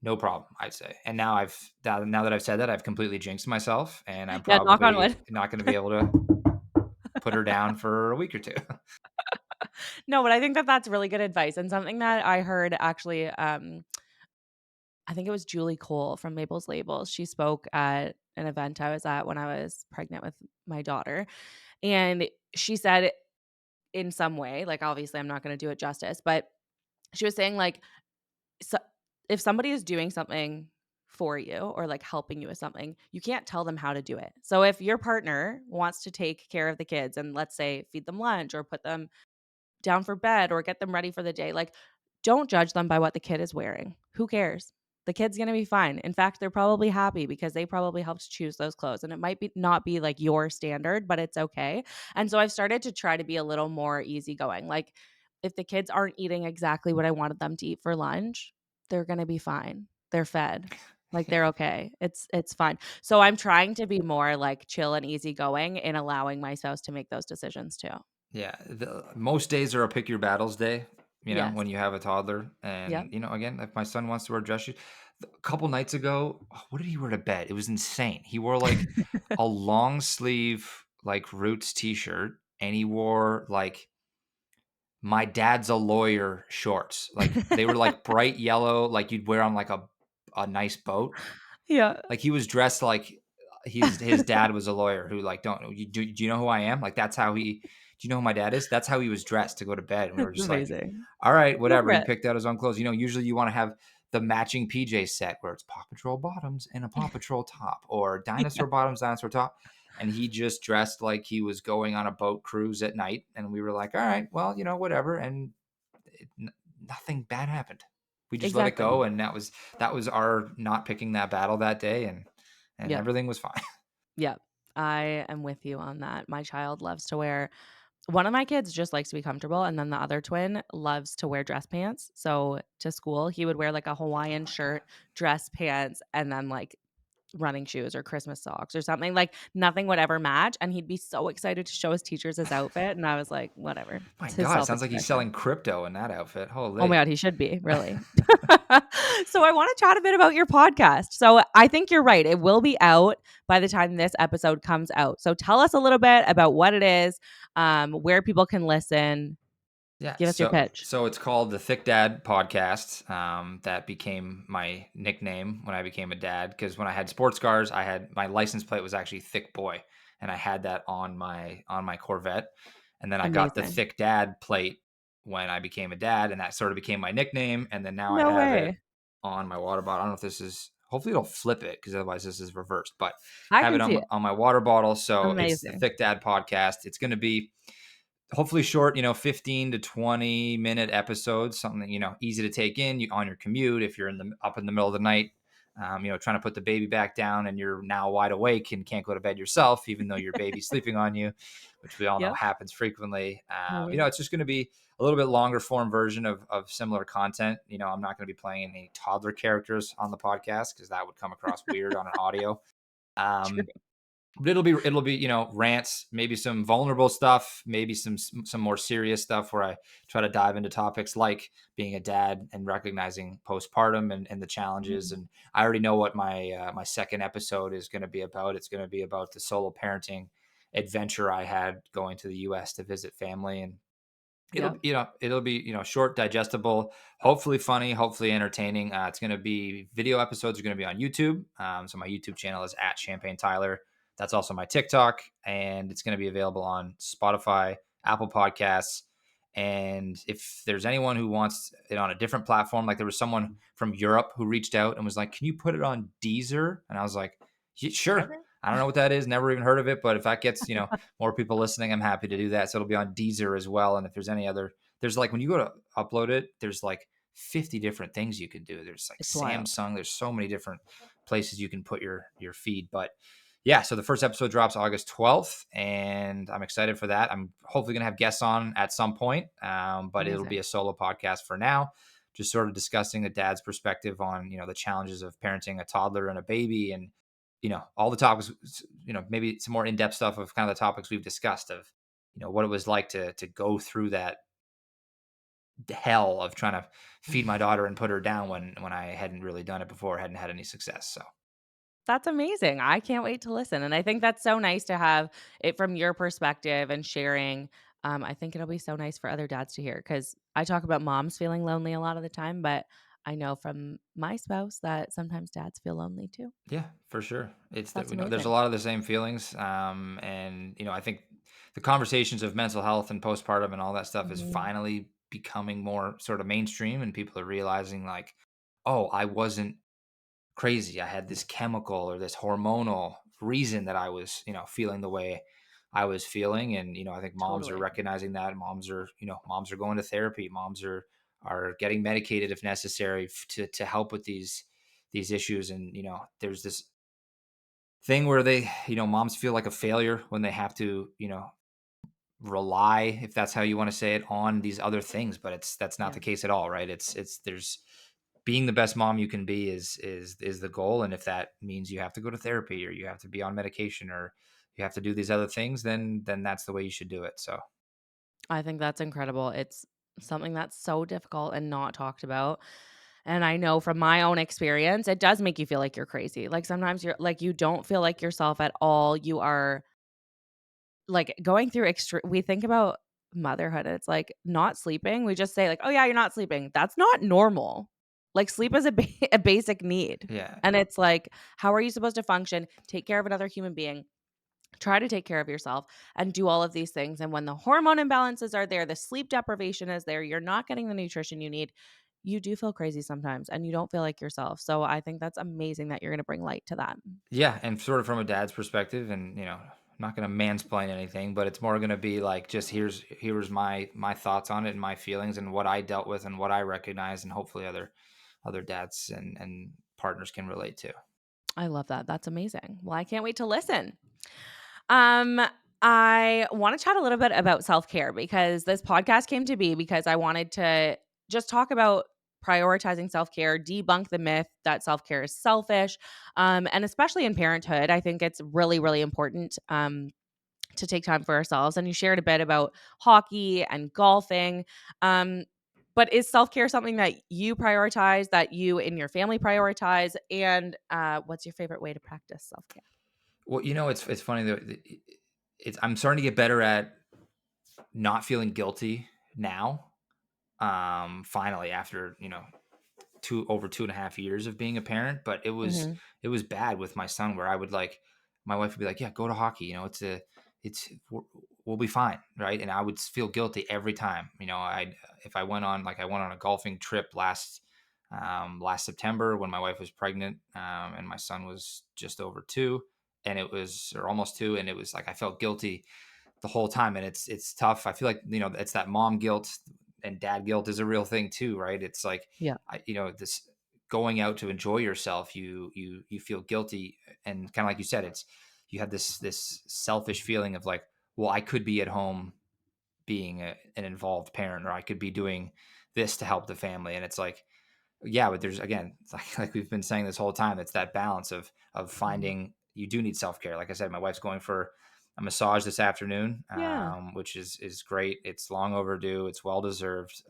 no problem, I'd say. And now that I've said that, I've completely jinxed myself, and I'm Yeah, knock on probably wood. not going to be able to put her down for a week or two. No, but I think that that's really good advice and something that I heard actually, I think it was Julie Cole from Mabel's Labels. She spoke at an event I was at when I was pregnant with my daughter, and she said in some way, like, obviously I'm not gonna do it justice, but she was saying, like, so if somebody is doing something for you or, like, helping you with something, you can't tell them how to do it. So if your partner wants to take care of the kids and, let's say, feed them lunch or put them down for bed or get them ready for the day. Like, don't judge them by what the kid is wearing. Who cares? The kid's gonna be fine. In fact, they're probably happy because they probably helped choose those clothes. And it might be not be like your standard, but it's okay. And so I've started to try to be a little more easygoing. Like, if the kids aren't eating exactly what I wanted them to eat for lunch, they're gonna be fine. They're fed. Like, they're okay. It's fine. So I'm trying to be more like chill and easygoing in allowing my spouse to make those decisions too. Yeah, most days are a pick your battles day, Yes. when you have a toddler. Yep. And, again, if my son wants to wear dress shoes, a couple nights ago, what did he wear to bed? It was insane. He wore like a long sleeve, like Roots t shirt, and he wore like my dad's a lawyer shorts. Like they were like bright yellow, like you'd wear on like a nice boat. Yeah. Like he was dressed like his dad was a lawyer who like do you know who I am? Like that's how he do you know who my dad is? That's how he was dressed to go to bed. And we were It's just like, amazing. all right, Go whatever. for He it. picked out his own clothes. Usually you want to have the matching PJ set where it's Paw Patrol bottoms and a Paw Patrol top or Yeah, dinosaur bottoms, dinosaur top. And he just dressed like he was going on a boat cruise at night. And we were like, all right, well, whatever. And nothing bad happened. We just let it exactly. go, and that was our not picking that battle that day, and Yep, everything was fine. yep. I am with you on that. My child loves to wear one of my kids just likes to be comfortable, and then the other twin loves to wear dress pants. So to school, he would wear like a Hawaiian shirt, dress pants, and then like running shoes or Christmas socks or something. Like nothing would ever match. And he'd be so excited to show his teachers his outfit. And I was like, whatever. My It's his God, it self sounds like he's expression. selling crypto in that outfit. Oh my Holy. god, he should be, really. So I wanna chat a bit about your podcast. So I think you're right, it will be out by the time this episode comes out. So tell us a little bit about what it is, where people can listen. Yeah, Give us your so pitch. so it's called the Thick Dad Podcast. That became my nickname when I became a dad because when I had sports cars, I had my license plate was actually Thick Boy, and I had that on my Corvette. And then I got the Amazing. Thick Dad plate when I became a dad, and that sort of became my nickname. And then now I No have it way. on my water bottle. I don't know if this is. Hopefully, it'll flip it because otherwise this is reversed. But I have it can on see my, it. on my water bottle, so it's the Amazing. Thick Dad Podcast. It's going to be hopefully short, 15 to 20-minute episodes, something that, easy to take in on your commute. If you're up in the middle of the night, trying to put the baby back down and you're now wide awake and can't go to bed yourself, even though your baby's sleeping on you, which we all know Yep. happens frequently. Mhm. It's just going to be a little bit longer form version of similar content. I'm not going to be playing any toddler characters on the podcast because that would come across weird on an audio. True. Um, but it'll be rants, maybe some vulnerable stuff, maybe some more serious stuff where I try to dive into topics like being a dad and recognizing postpartum and the challenges. Mhm. And I already know what my second episode is going to be about. It's going to be about the solo parenting adventure I had going to the U.S. to visit family. And It'll Yep. it'll be short, digestible, hopefully funny, hopefully entertaining. It's going to be video episodes are going to be on YouTube. So my YouTube channel is at Champagne Tyler. That's also my TikTok, and it's going to be available on Spotify, Apple Podcasts, and if there's anyone who wants it on a different platform, like there was someone from Europe who reached out and was like, "Can you put it on Deezer?" And I was like, "Yeah, sure." Okay. I don't know what that is, never even heard of it, but if that gets more people listening, I'm happy to do that. So it'll be on Deezer as well. And if there's any other, there's like when you go to upload it, there's like 50 different things you can do. There's like It's wild. Samsung. There's so many different places you can put your feed. But yeah, so the first episode drops August 12th, and I'm excited for that. I'm hopefully going to have guests on at some point, but it'll be Amazing. a solo podcast for now, just sort of discussing the dad's perspective on the challenges of parenting a toddler and a baby, and all the topics, maybe some more in-depth stuff of kind of the topics we've discussed of, what it was like to go through that hell of trying to feed my daughter and put her down when I hadn't really done it before, hadn't had any success. So That's amazing. I can't wait to listen. And I think that's so nice to have it from your perspective and sharing. I think it'll be so nice for other dads to hear because I talk about moms feeling lonely a lot of the time, but I know from my spouse that sometimes dads feel lonely too. Yeah, for sure. It's that That's we know there's a amazing. lot of the same feelings, and I think the conversations of mental health and postpartum and all that stuff is Mhm. finally becoming more sort of mainstream, and people are realizing like, oh, I wasn't crazy. I had this chemical or this hormonal reason that I was, feeling the way I was feeling. And, I think moms are Totally. recognizing that. Moms are going to therapy. Moms are getting medicated if necessary to help with these issues. And, there's this thing where moms feel like a failure when they have to, rely, if that's how you want to say it, on these other things, but that's not Yeah. the case at all, right? It's there's being the best mom you can be is the goal, and if that means you have to go to therapy or you have to be on medication or you have to do these other things, then that's the way you should do it. So I think that's incredible. It's something that's so difficult and not talked about. And I know from my own experience, it does make you feel like you're crazy. Like sometimes you're like, you don't feel like yourself at all. You are like going through extra. We think about motherhood. It's like not sleeping. We just say, like, oh, yeah, you're not sleeping. That's not normal. Like sleep is a basic need. yeah. And it's like, how are you supposed to function, take care of another human being, try to take care of yourself and do all of these things? And when the hormone imbalances are there, the sleep deprivation is there, you're not getting the nutrition you need, you do feel crazy sometimes and you don't feel like yourself. So I think that's amazing that you're going to bring light to that. Yeah, and sort of from a dad's perspective, and I'm not going to mansplain anything, but it's more going to be like just here's my thoughts on it and my feelings and what I dealt with and what I recognize, and hopefully other dads and partners can relate to. I love that. That's amazing. Well, I can't wait to listen. Um, I want to chat a little bit about self-care because this podcast came to be because I wanted to just talk about prioritizing self-care, debunk the myth that self-care is selfish. And especially in parenthood, I think it's really, really important to take time for ourselves. And you shared a bit about hockey and golfing. Um, but is self-care something that you prioritize, that you and your family prioritize? And what's your favorite way to practice self-care? Well, it's funny that it's I'm starting to get better at not feeling guilty now. Finally, after over 2.5 years of being a parent, but Hmm. it was bad with my son where I would like my wife would be like, "Yeah, go to hockey. We'll be fine, right?" And I would feel guilty every time. I if I went on a golfing trip last September when my wife was pregnant, and my son was just over 2, and it was or almost 2, and it was like I felt guilty the whole time, and it's tough. I feel like it's that mom guilt, and dad guilt is a real thing too, right? It's like Yeah. this going out to enjoy yourself, you feel guilty, and kind of like you said, it's you have this selfish feeling of like, well, I could be at home being an involved parent, or I could be doing this to help the family, and it's like, yeah, but there's again, it's like we've been saying this whole time, it's that balance of Mhm. finding you do need self care. Like I said, my wife's going for a massage this afternoon, Yeah. which is great. It's long overdue. It's well deserved.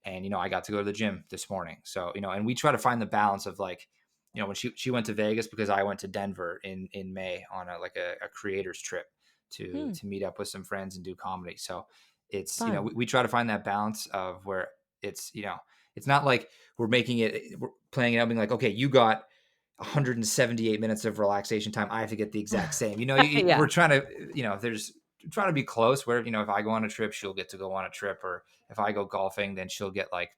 And I got to go to the gym this morning. So and we try to find the balance of like, when she went to Vegas because I went to Denver in May on a creators trip to Hmm. to meet up with some friends and do comedy. So it's Fun. we try to find that balance of where it's it's not like we're playing it out being like, okay, you got 178 minutes of relaxation time, I have to get the exact same. Yeah. We're trying to, there's trying to be close where, if I go on a trip, she'll get to go on a trip, or if I go golfing, then she'll get like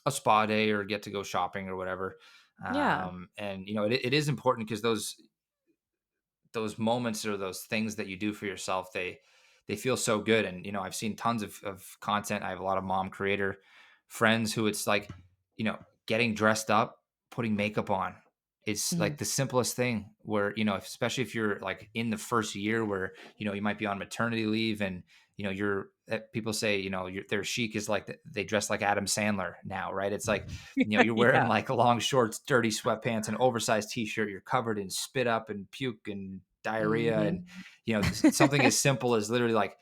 a spa day or get to go shopping or whatever. Yeah. And it is important because those moments or those things that you do for yourself, they feel so good. And I've seen tons of content. I have a lot of mom creator friends who it's like, getting dressed up, putting makeup on, it's Mhm. like the simplest thing where especially if you're like in the first year where you might be on maternity leave, and you're people say their chic is like they dress like Adam Sandler now, right? It's like you're wearing Yeah. like long shorts, dirty sweatpants, an oversized t-shirt, you're covered in spit up and puke and diarrhea, and Mhm. something as simple as literally like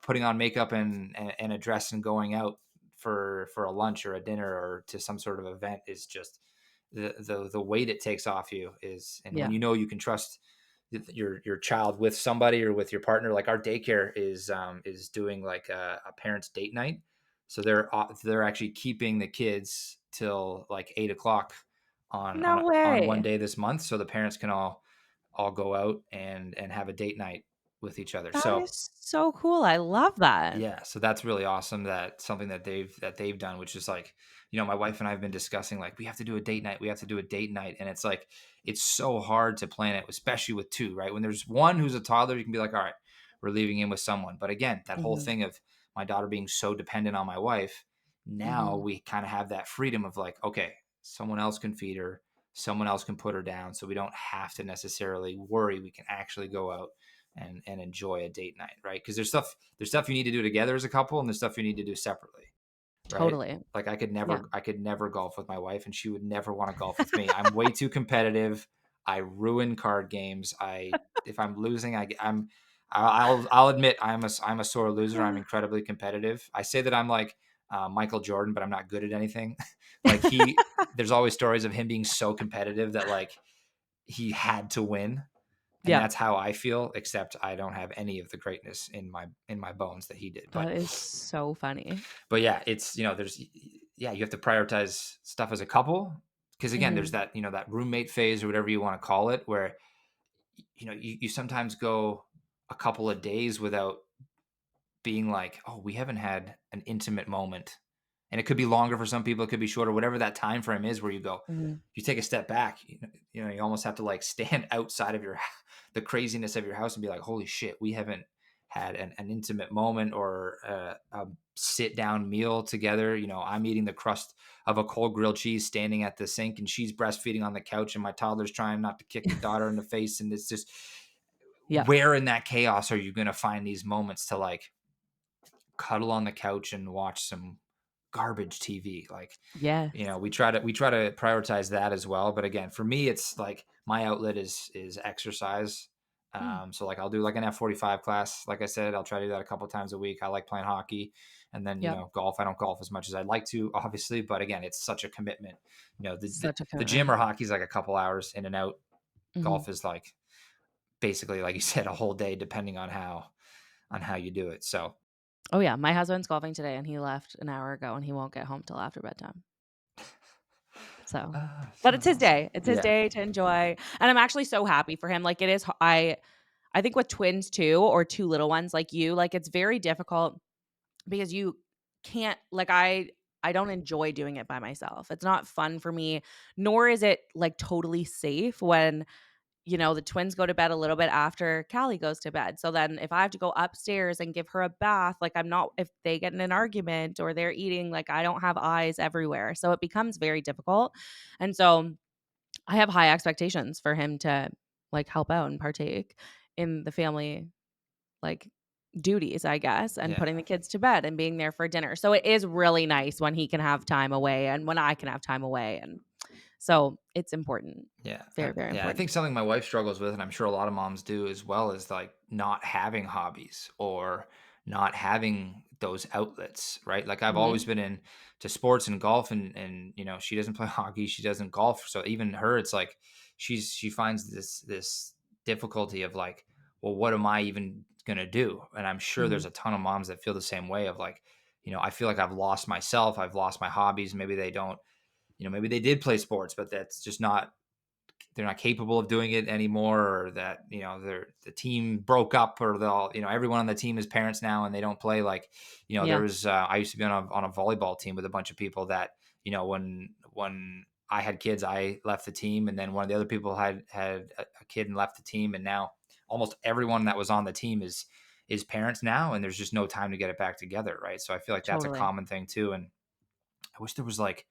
putting on makeup and a dress and going out for a lunch or a dinner or to some sort of event is just the weight it takes off you is. And when Yeah. you can trust your child with somebody or with your partner, like our daycare is doing like a parents date night, so they're actually keeping the kids till like 8 o'clock No on one way. day this month, so the parents can all go out and have a date night with each other. That So is so cool. I love that. yeah, so that's really awesome, that something that they've done, which is like, my wife and I have been discussing, like, we have to do a date night, we have to do a date night, and it's like, it's so hard to plan it, especially with two, right? When there's one who's a toddler, you can be like, all right, we're leaving in with someone. But again, that whole Mhm. thing of my daughter being so dependent on my wife, now Mhm. we kind of have that freedom of like, okay, someone else can feed her, someone else can put her down, so we don't have to necessarily worry. We can actually go out and enjoy a date night, right? Because there's stuff you need to do together as a couple, and there's stuff you need to do separately, right? Totally. Like Yeah. I could never golf with my wife, and she would never want to golf with me. I'm way too competitive. I ruin card games. If I'm losing, I'll admit I'm a sore loser. I'm incredibly competitive. I say that I'm like Michael Jordan, but I'm not good at anything. Like there's always stories of him being so competitive that like he had to win, and Yeah. that's how I feel, except I don't have any of the greatness in my bones that he did. That is so funny. But yeah, it's there's yeah, you have to prioritize stuff as a couple, because again, there's Mhm. that roommate phase or whatever you want to call it, where you sometimes go a couple of days without being like, oh, we haven't had an intimate moment. And it could be longer for some people, it could be shorter, whatever that time frame is, where Mhm. you take a step back, you almost have to like stand outside of the craziness of your house and be like, holy shit, we haven't had an intimate moment, or a sit down meal together. I'm eating the crust of a cold grilled cheese standing at the sink, and she's breastfeeding on the couch, and my toddler's trying not to kick the daughter in the face. And it's just, Yep. where in that chaos are you going to find these moments to like cuddle on the couch and watch some garbage TV? Like, Yes. we try to prioritize that as well. But again, for me, it's like my outlet is exercise. Mm. So like I'll do like an F45 class. Like I said, I'll try to do that a couple times a week. I like playing hockey, and then Yep. golf. I don't golf as much as I'd like to, obviously, but again, it's such a commitment. Such a The gym commitment. or hockey is like a couple hours in and out. Mhm. Golf is like basically, like you said, a whole day, depending on how you do it. So Oh, yeah. My husband's golfing today, and he left an hour ago, and he won't get home till after bedtime. So, but it's sounds his awesome. day. It's his Yeah. day to enjoy, and I'm actually so happy for him. Like, it is I think with twins too, or 2 little ones like you, like, it's very difficult because you can't like, I don't enjoy doing it by myself. It's not fun for me, nor is it, like, totally safe when, the twins go to bed a little bit after Callie goes to bed. So then if I have to go upstairs and give her a bath, like, I'm not if they get in an argument or they're eating, like, I don't have eyes everywhere. So it becomes very difficult. And so I have high expectations for him to, like, help out and partake in the family, like, duties, I guess, and Yeah. putting the kids to bed and being there for dinner. So it is really nice when he can have time away and when I can have time away. And so it's important. Yeah, Very, very yeah. I important. think something my wife struggles with, and I'm sure a lot of moms do as well, is like not having hobbies, or not having those outlets, right? Like I've always Mhm. been in to sports and golf, and she doesn't play hockey, she doesn't golf, so even her, it's like she finds this difficulty of like, well, what am I even gonna do? And I'm sure there's Mhm. a ton of moms that feel the same way of like, I feel like I've lost myself, I've lost my hobbies. Maybe they don't. Maybe they did play sports, but that's just not they're not capable of doing it anymore, or that the team broke up, or they'll everyone on the team is parents now and they don't play. Like there Yeah, was I used to be on a volleyball team with a bunch of people that when I had kids, I left the team, and then one of the other people had a kid and left the team, and now almost everyone that was on the team is parents now, and there's just no time to get it back together, right? So I feel like that's a totally. common thing too. And I wish there was like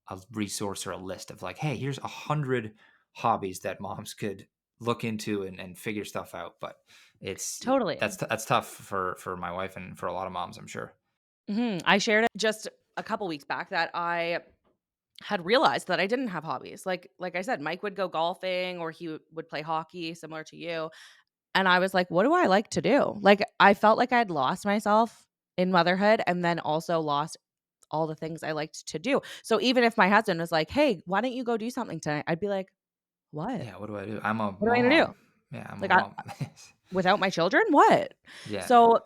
a resource or a list of like, hey, here's 100 hobbies that moms could look into and figure stuff out. But it's Totally. that's tough for my wife and for a lot of moms, I'm sure. I shared it just a couple weeks back that I had realized that I didn't have hobbies. Like I said, Mike would go golfing or he would play hockey similar to you. And I was like, what do I like to do? Like I felt like I had lost myself in motherhood and then also lost all the things I liked to do. So even if my husband was like, "Hey, why don't you go do something tonight?" I'd be like, "What? Yeah, what do I do? I'm a What am I gonna do? mom. Yeah, I'm a Like mom. without my children? What?" Yeah. So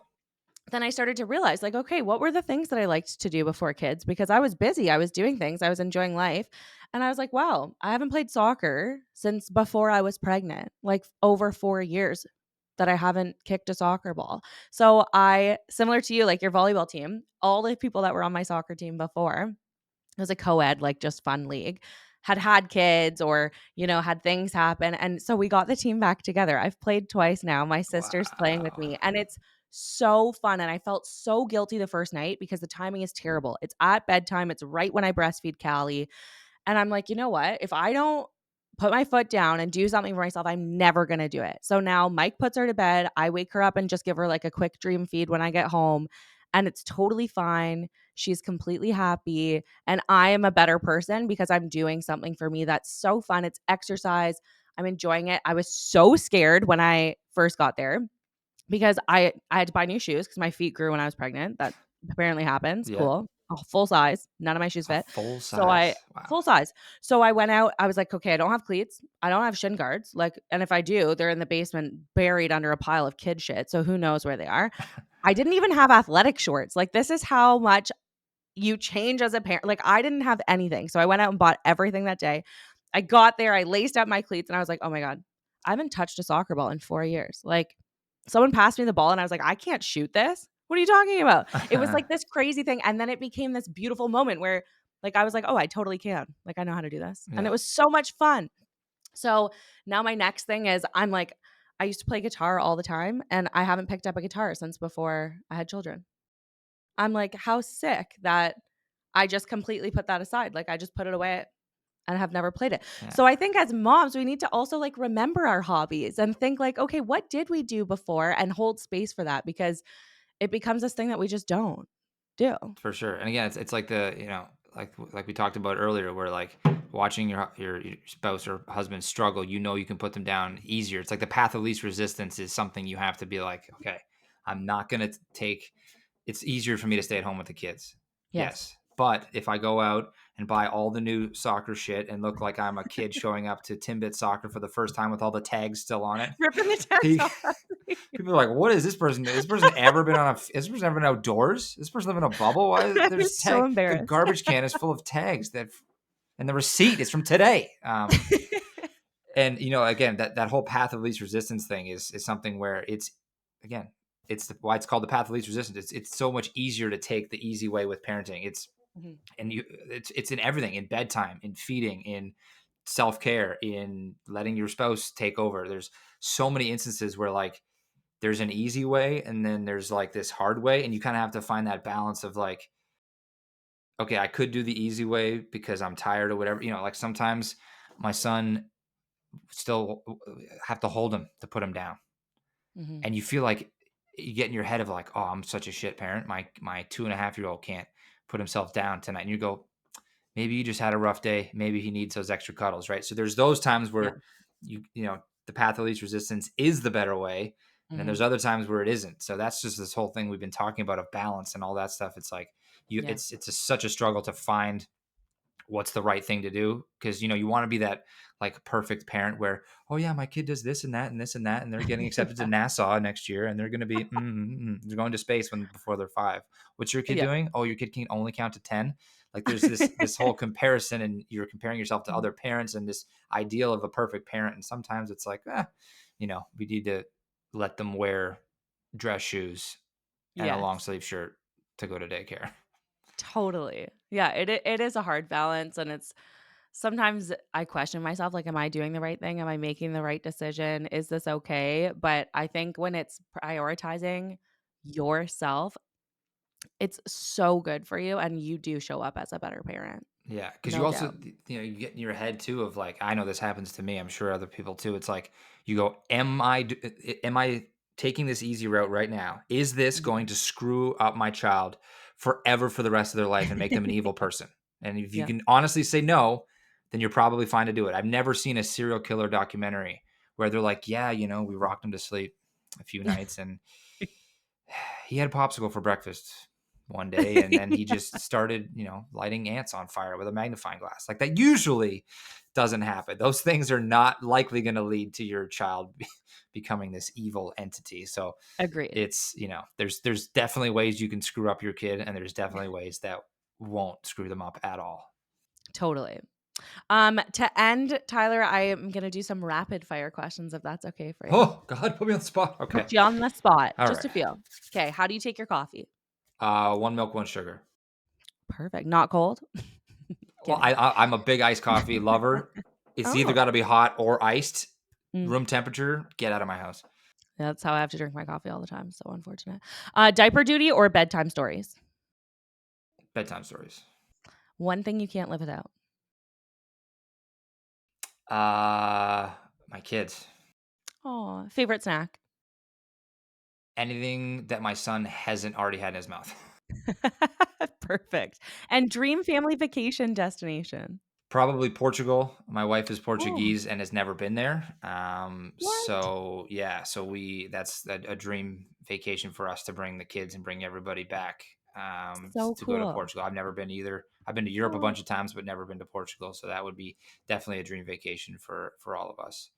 then I started to realize, like, okay, what were the things that I liked to do before kids? Because I was busy, I was doing things, I was enjoying life. And I was like, wow, I haven't played soccer since before I was pregnant, like over 4 years that I haven't kicked a soccer ball. So similar to you, like your volleyball team, all the people that were on my soccer team before, it was a co-ed, like just fun league, had kids or, had things happen. And so we got the team back together. I've played twice now. My sister's playing with Wow. me and it's so fun. And I felt so guilty the first night because the timing is terrible. It's at bedtime. It's right when I breastfeed Callie. And I'm like, you know what? If I don't put my foot down and do something for myself, I'm never going to do it. So now Mike puts her to bed. I wake her up and just give her like a quick dream feed when I get home. And it's totally fine. She's completely happy. And I am a better person because I'm doing something for me that's so fun. It's exercise. I'm enjoying it. I was so scared when I first got there because I had to buy new shoes because my feet grew when I was pregnant. That apparently happens. Yeah. Cool. Full size. None of my shoes A fit. full So I size. Wow. full size. So I went out. I was like, okay, I don't have cleats. I don't have shin guards. Like, and if I do, they're in the basement buried under a pile of kid shit. So who knows where they are? I didn't even have athletic shorts. Like, this is how much you change as a parent. Like, I didn't have anything. So I went out and bought everything that day. I got there, I laced up my cleats, and I was like, oh my God, I haven't touched a soccer ball in 4 years. Like, someone passed me the ball, and I was like, I can't shoot this. What are you talking about? It was like this crazy thing. And then it became this beautiful moment where, like, I was like, oh, I totally can. Like, I know how to do this. And it Yeah. was so much fun. So now my next thing is I'm like, I used to play guitar all the time, and I haven't picked up a guitar since before I had children. I'm like, how sick that I just completely put that aside. Like, I just put it away and have never played it. Yeah. So I think as moms, we need to also like remember our hobbies and think like, okay, what did we do before and hold space for that because it becomes this thing that we just don't do. For sure. And again, it's like like we talked about earlier, where like watching your spouse or husband struggle, you can put them down easier. It's like the path of least resistance is something you have to be like, okay, I'm not gonna take. It's easier for me to stay at home with the kids. Yes. Yes. But if I go out and buy all the new soccer shit and look like I'm a kid showing up to Timbit soccer for the first time with all the tags still on it, Ripping the tags off. people are like, "What is this person? Has this person ever been on a? Has this person ever been outdoors? Is this person live in a bubble? Why I'm there's so tag? The embarrassed. garbage can is full of tags and the receipt is from today." And again, that whole path of least resistance thing is something where again, why it's called the path of least resistance. It's so much easier to take the easy way with parenting. Mhm. It's in everything, in bedtime, in feeding, in self-care, in letting your spouse take over. There's so many instances where like there's an easy way and then there's like this hard way, and you kind of have to find that balance of like, okay, I could do the easy way because I'm tired or whatever. Like sometimes my son still have to hold him to put him down, Mhm. and you feel like you get in your head of like, oh, I'm such a shit parent. My 2.5-year-old can't put himself down tonight, and you go, maybe you just had a rough day. Maybe he needs those extra cuddles, right? So there's those times Yeah. where the path of least resistance is the better way. And then Mhm. there's other times where it isn't. So that's just this whole thing we've been talking about of balance and all that stuff. It's like Yeah. such a struggle to find what's the right thing to do, because you want to be that like perfect parent where, oh yeah, my kid does this and that and this and that, and they're getting accepted to Yeah. NASA next year, and they're going to be they're going to space before they're 5. What's your kid Yeah. doing? Oh, your kid can only count to 10. Like there's this whole comparison, and you're comparing yourself to Mhm. other parents and this ideal of a perfect parent, and sometimes it's like, we need to let them wear dress shoes and a long Yes. sleeve shirt to go to daycare. Totally. Yeah, it is a hard balance and it's sometimes I question myself like am I doing the right thing? Am I making the right decision? Is this okay? But I think when it's prioritizing yourself, it's so good for you and you do show up as a better parent. Yeah, because you No also, doubt. you get in your head too of like, I know this happens to me. I'm sure other people too. It's like you go, am I taking this easy route right now? Is this going Mhm. to screw up my child forever for the rest of their life and make them an evil person? And if you Yeah. can honestly say no, then you're probably fine to do it. I've never seen a serial killer documentary where they're like, yeah, we rocked him to sleep a few nights and he had popsicle for breakfast. one day, and then he just started, lighting ants on fire with a magnifying glass. Like, that usually doesn't happen. Those things are not likely going to lead to your child becoming this evil entity. So Agreed. it's, there's definitely ways you can screw up your kid, and there's definitely ways that won't screw them up at all. Totally. To end, Tyler, I am going to do some rapid fire questions if that's okay for you. Oh God, put me on the spot. Okay. Put you on the spot, All just right. a few. Okay, how do you take your coffee? One milk, one sugar. Perfect. Not cold? Well, Kidding. I'm a big iced coffee lover. It's either Oh. got to be hot or iced. Mm, Room temperature. Get out of my house. that's how I have to drink my coffee all the time. So unfortunate. Diaper duty or bedtime stories? Bedtime stories. One thing you can't live without. My kids. Oh, favorite snack? Anything that my son hasn't already had in his mouth. Perfect. And dream family vacation destination? Probably Portugal. My wife is Oh, Portuguese and has never been there. what? So yeah, that's a dream vacation for us, to bring the kids and bring everybody back. So To go to cool. Portugal. I've never been either. I've been to Europe a Oh, bunch of times, but never been to Portugal. So that would be definitely a dream vacation for all of us.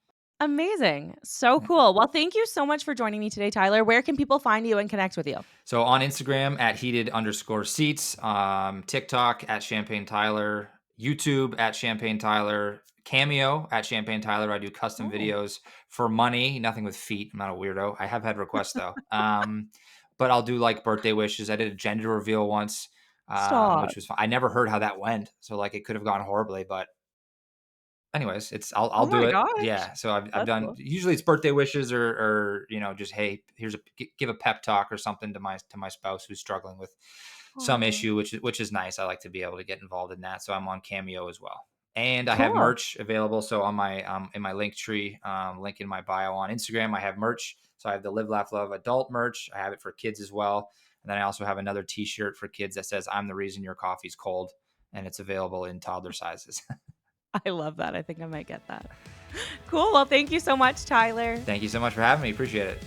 amazing. So cool. Well, thank you so much for joining me today, Tyler. Where can people find you and connect with you? So on Instagram at heated_seats, TikTok at Champagne Tyler, YouTube at Champagne Tyler, Cameo at Champagne Tyler. I do custom Oh, videos for money, nothing with feet. I'm not a weirdo. I have had requests though. But I'll do like birthday wishes. I did a gender reveal once, stop. which was fun. I never heard how that went. So like, it could have gone horribly, but anyways, I'll Oh do my it. gosh. Yeah. So I've That's done, cool. usually it's birthday wishes, or just, hey, give a pep talk or something to my spouse who's struggling with some Oh, issue, which is nice. I like to be able to get involved in that. So I'm on Cameo as well. And I have cool. merch available. So on my in my link tree, link in my bio on Instagram, I have merch. So I have the Live Laugh Love adult merch. I have it for kids as well. And then I also have another t-shirt for kids that says, "I'm the reason your coffee's cold." And it's available in toddler sizes. I love that. I think I might get that. Cool. Well, thank you so much, Tyler. Thank you so much for having me. Appreciate it.